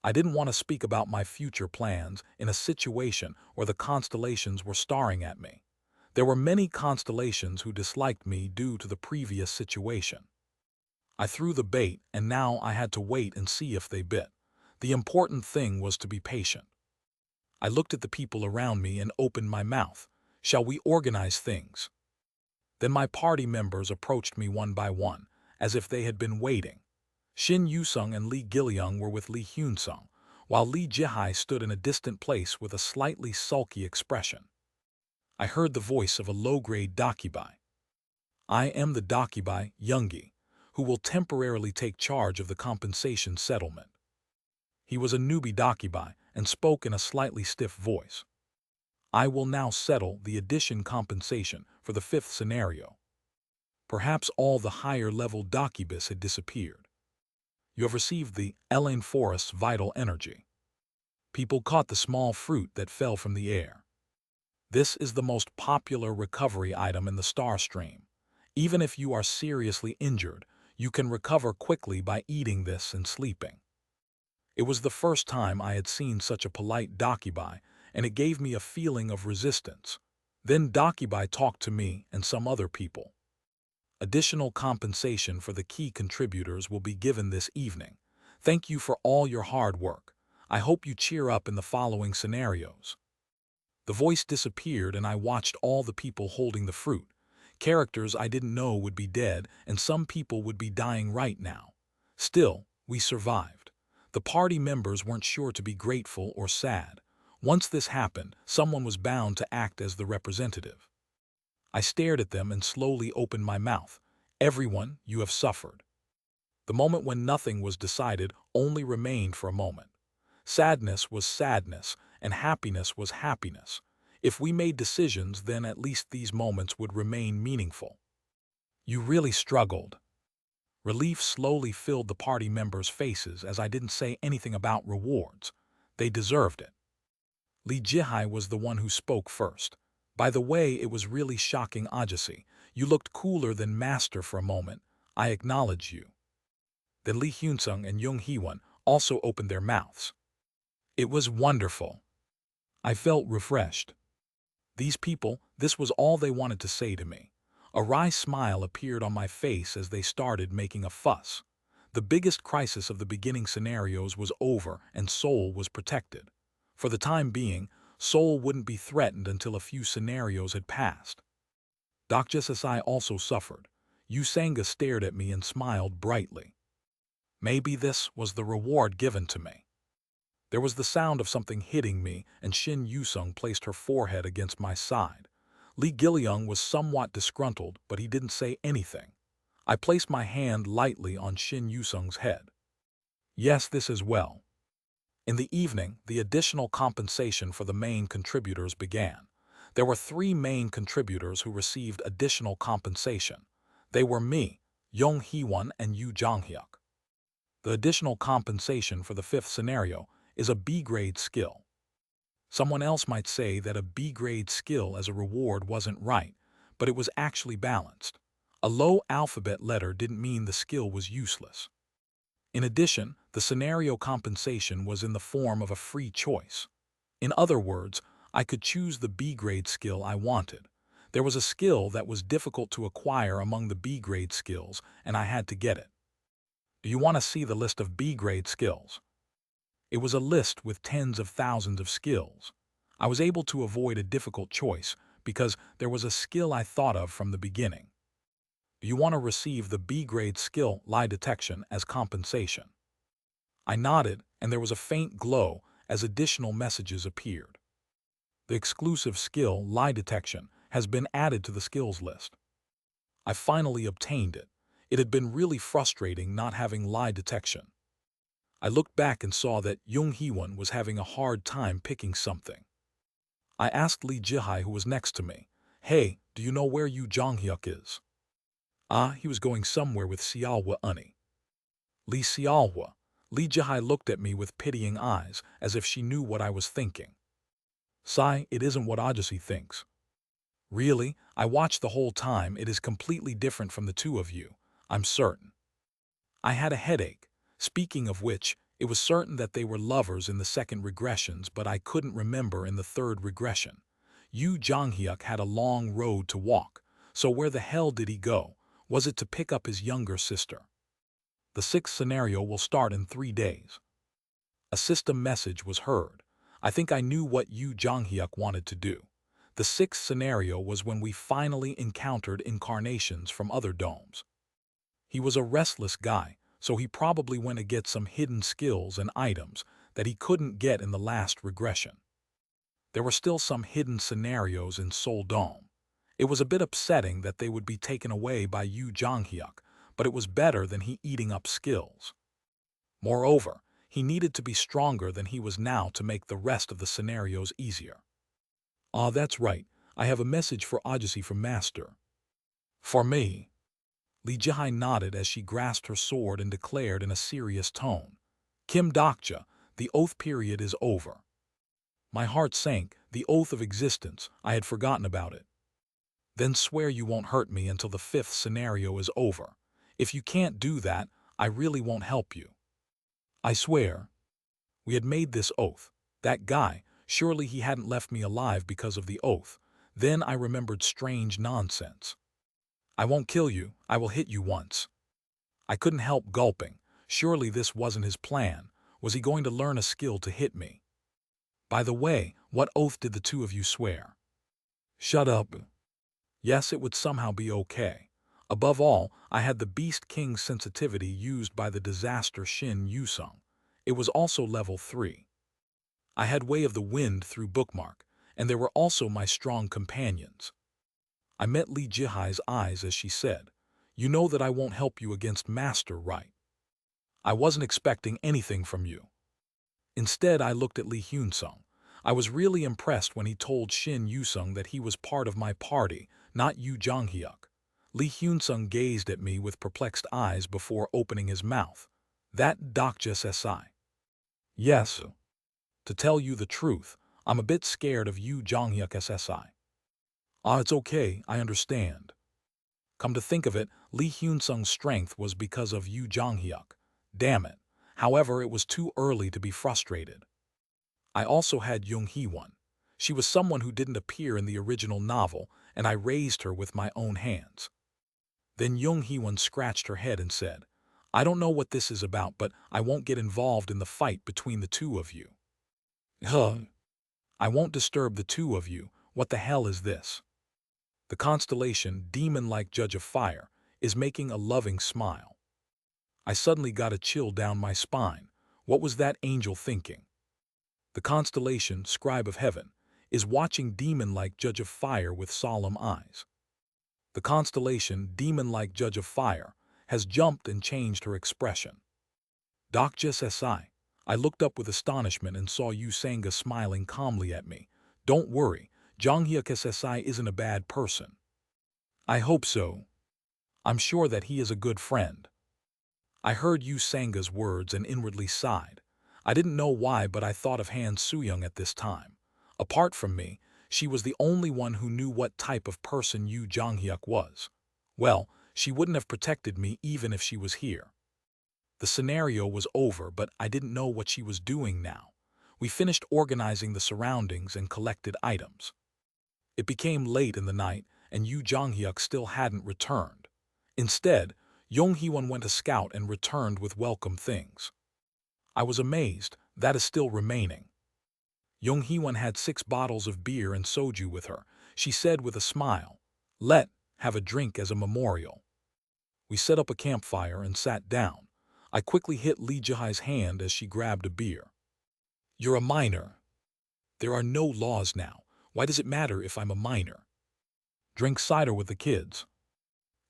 I didn't want to speak about my future plans in a situation where the constellations were staring at me. There were many constellations who disliked me due to the previous situation. I threw the bait, and now I had to wait and see if they bit. The important thing was to be patient. I looked at the people around me and opened my mouth. Shall we organize things? Then my party members approached me one by one, as if they had been waiting. Shin Yusung and Lee Gilyung were with Lee Hyunsung, while Lee Jihai stood in a distant place with a slightly sulky expression. I heard the voice of a low-grade Dakibai. I am the Dakibai Youngi, who will temporarily take charge of the compensation settlement. He was a newbie Dakibai and spoke in a slightly stiff voice. I will now settle the addition compensation for the fifth scenario. Perhaps all the higher-level Dakibis had disappeared. You have received the Elaine Forest's vital energy. People caught the small fruit that fell from the air. This is the most popular recovery item in the star stream. Even if you are seriously injured, you can recover quickly by eating this and sleeping. It was the first time I had seen such a polite Dakibai, and it gave me a feeling of resistance. Then Dakibai talked to me and some other people. Additional compensation for the key contributors will be given this evening. Thank you for all your hard work. I hope you cheer up in the following scenarios. The voice disappeared and I watched all the people holding the fruit. Characters I didn't know would be dead and some people would be dying right now. Still, we survived. The party members weren't sure to be grateful or sad. Once this happened, someone was bound to act as the representative. I stared at them and slowly opened my mouth. Everyone, you have suffered. The moment when nothing was decided only remained for a moment. Sadness was sadness, and happiness was happiness. If we made decisions, then at least these moments would remain meaningful. You really struggled. Relief slowly filled the party members' faces as I didn't say anything about rewards. They deserved it. Li Jihai was the one who spoke first. By the way, it was really shocking, Ajasi. You looked cooler than Master for a moment. I acknowledge you. Then Li Hyunsung and Jung Heewon also opened their mouths. It was wonderful. I felt refreshed. These people, this was all they wanted to say to me. A wry smile appeared on my face as they started making a fuss. The biggest crisis of the beginning scenarios was over and Seoul was protected. For the time being, Seoul wouldn't be threatened until a few scenarios had passed. Dr. Sasai also suffered. Yu Sanga stared at me and smiled brightly. Maybe this was the reward given to me. There was the sound of something hitting me, and Shin Yusung placed her forehead against my side. Lee Gilyoung was somewhat disgruntled, but he didn't say anything. I placed my hand lightly on Shin Yusung's head. Yes, this as well. In the evening, the additional compensation for the main contributors began. There were 3 main contributors who received additional compensation. They were me, Jung Heewon, and Yu Jonghyuk. The additional compensation for the 5th scenario is a B-grade skill. Someone else might say that a B-grade skill as a reward wasn't right, but it was actually balanced. A low alphabet letter didn't mean the skill was useless. In addition, the scenario compensation was in the form of a free choice. In other words, I could choose the B-grade skill I wanted. There was a skill that was difficult to acquire among the B-grade skills, and I had to get it. Do you want to see the list of B-grade skills? It was a list with tens of thousands of skills. I was able to avoid a difficult choice because there was a skill I thought of from the beginning. Do you want to receive the B-grade skill lie detection as compensation? I nodded, and there was a faint glow as additional messages appeared. The exclusive skill lie detection has been added to the skills list. I finally obtained it. It had been really frustrating not having lie detection. I looked back and saw that Jung Heewon was having a hard time picking something. I asked Lee Jihai, who was next to me, "Hey, do you know where Yu Jonghyuk is?" "Ah, he was going somewhere with Xiaohua Uni." "Lee Xiaohua." Lee Jihai looked at me with pitying eyes, as if she knew what I was thinking. "Sai, it isn't what Ajasi thinks." "Really? I watched the whole time. It is completely different from the two of you, I'm certain." I had a headache. Speaking of which, it was certain that they were lovers in the second regressions, but I couldn't remember in the third regression. Yu Jonghyuk had a long road to walk, so where the hell did he go? Was it to pick up his younger sister? The 6th scenario will start in 3 days. A system message was heard. I think I knew what Yu Jonghyuk wanted to do. The 6th scenario was when we finally encountered incarnations from other domes. He was a restless guy, so he probably went to get some hidden skills and items that he couldn't get in the last regression. There were still some hidden scenarios in Seoul Dome. It was a bit upsetting that they would be taken away by Yu Jonghyuk, but it was better than he eating up skills. Moreover, he needed to be stronger than he was now to make the rest of the scenarios easier. Ah, that's right. I have a message for Odyssey from Master. For me. Lee Jihai nodded as she grasped her sword and declared in a serious tone, Kim Dokja, the oath period is over. My heart sank, the oath of existence, I had forgotten about it. Then swear you won't hurt me until the 5th scenario is over. If you can't do that, I really won't help you. I swear. We had made this oath. That guy, surely he hadn't left me alive because of the oath. Then I remembered strange nonsense. I won't kill you, I will hit you once. I couldn't help gulping. Surely this wasn't his plan. Was he going to learn a skill to hit me? By the way, what oath did the two of you swear? Shut up. Yes, it would somehow be okay. Above all, I had the Beast King's sensitivity used by the disaster Shin Yusung. It was also level 3. I had Way of the Wind through Bookmark, and there were also my strong companions. I met Lee Jihai's eyes as she said, You know that I won't help you against Master, right? I wasn't expecting anything from you. Instead, I looked at Lee Hyun-sung. I was really impressed when he told Shin Yusung that he was part of my party, not Yu Jonghyuk. Lee Hyun-sung gazed at me with perplexed eyes before opening his mouth. That Dokja SI. Yes. To tell you the truth, I'm a bit scared of Yu Jonghyuk SSI. Ah, it's okay, I understand. Come to think of it, Lee Hyun-sung's strength was because of Yu Jonghyuk. Damn it. However, it was too early to be frustrated. I also had Jung Hee-won. She was someone who didn't appear in the original novel, and I raised her with my own hands. Then Jung Hee-won scratched her head and said, I don't know what this is about, but I won't get involved in the fight between the two of you. I won't disturb the two of you. What the hell is this? The constellation, demon-like Judge of Fire, is making a loving smile. I suddenly got a chill down my spine. What was that angel thinking? The constellation, Scribe of Heaven, is watching demon-like Judge of Fire with solemn eyes. The constellation, demon-like Judge of Fire, has jumped and changed her expression. Dokja SI. I looked up with astonishment and saw Yu Sanga smiling calmly at me. Don't worry, Jonghyuk SSI isn't a bad person. I hope so. I'm sure that he is a good friend. I heard Yu Sanga's words and inwardly sighed. I didn't know why, but I thought of Han Soo-young at this time. Apart from me, she was the only one who knew what type of person Yu Jonghyuk was. Well, she wouldn't have protected me even if she was here. The scenario was over, but I didn't know what she was doing now. We finished organizing the surroundings and collected items. It became late in the night, and Yu Jonghyuk still hadn't returned. Instead, Jung Hee-won went to scout and returned with welcome things. I was amazed, that is still remaining. Jung Hee-won had 6 bottles of beer and soju with her. She said with a smile, have a drink as a memorial. We set up a campfire and sat down. I quickly hit Lee Jihai's hand as she grabbed a beer. You're a minor. There are no laws now. Why does it matter if I'm a minor? Drink cider with the kids.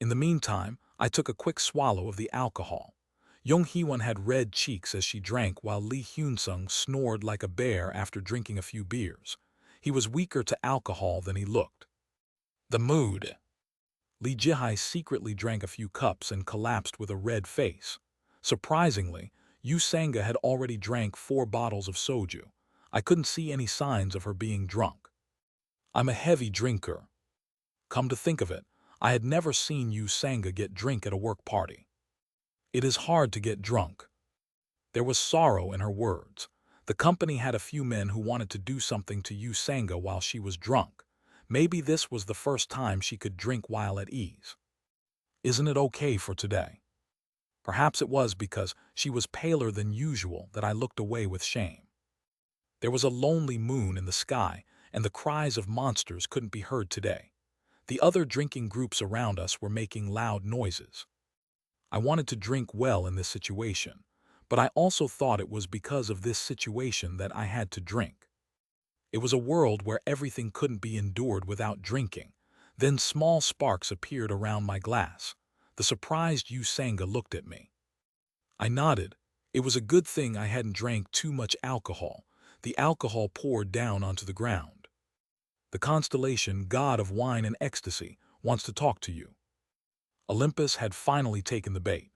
In the meantime, I took a quick swallow of the alcohol. Jung Hee-won had red cheeks as she drank while Lee Hyun-sung snored like a bear after drinking a few beers. He was weaker to alcohol than he looked. The mood. Lee Jihai secretly drank a few cups and collapsed with a red face. Surprisingly, Yu Sanga had already drank 4 bottles of soju. I couldn't see any signs of her being drunk. I'm a heavy drinker. Come to think of it, I had never seen Yu Sanga get drink at a work party. It is hard to get drunk. There was sorrow in her words. The company had a few men who wanted to do something to Yu Sanga while she was drunk. Maybe this was the first time she could drink while at ease. Isn't it okay for today? Perhaps it was because she was paler than usual that I looked away with shame. There was a lonely moon in the sky, and the cries of monsters couldn't be heard today. The other drinking groups around us were making loud noises. I wanted to drink well in this situation, but I also thought it was because of this situation that I had to drink. It was a world where everything couldn't be endured without drinking. Then small sparks appeared around my glass. The surprised Usanga looked at me. I nodded. It was a good thing I hadn't drank too much alcohol. The alcohol poured down onto the ground. The constellation, god of wine and ecstasy, wants to talk to you. Olympus had finally taken the bait.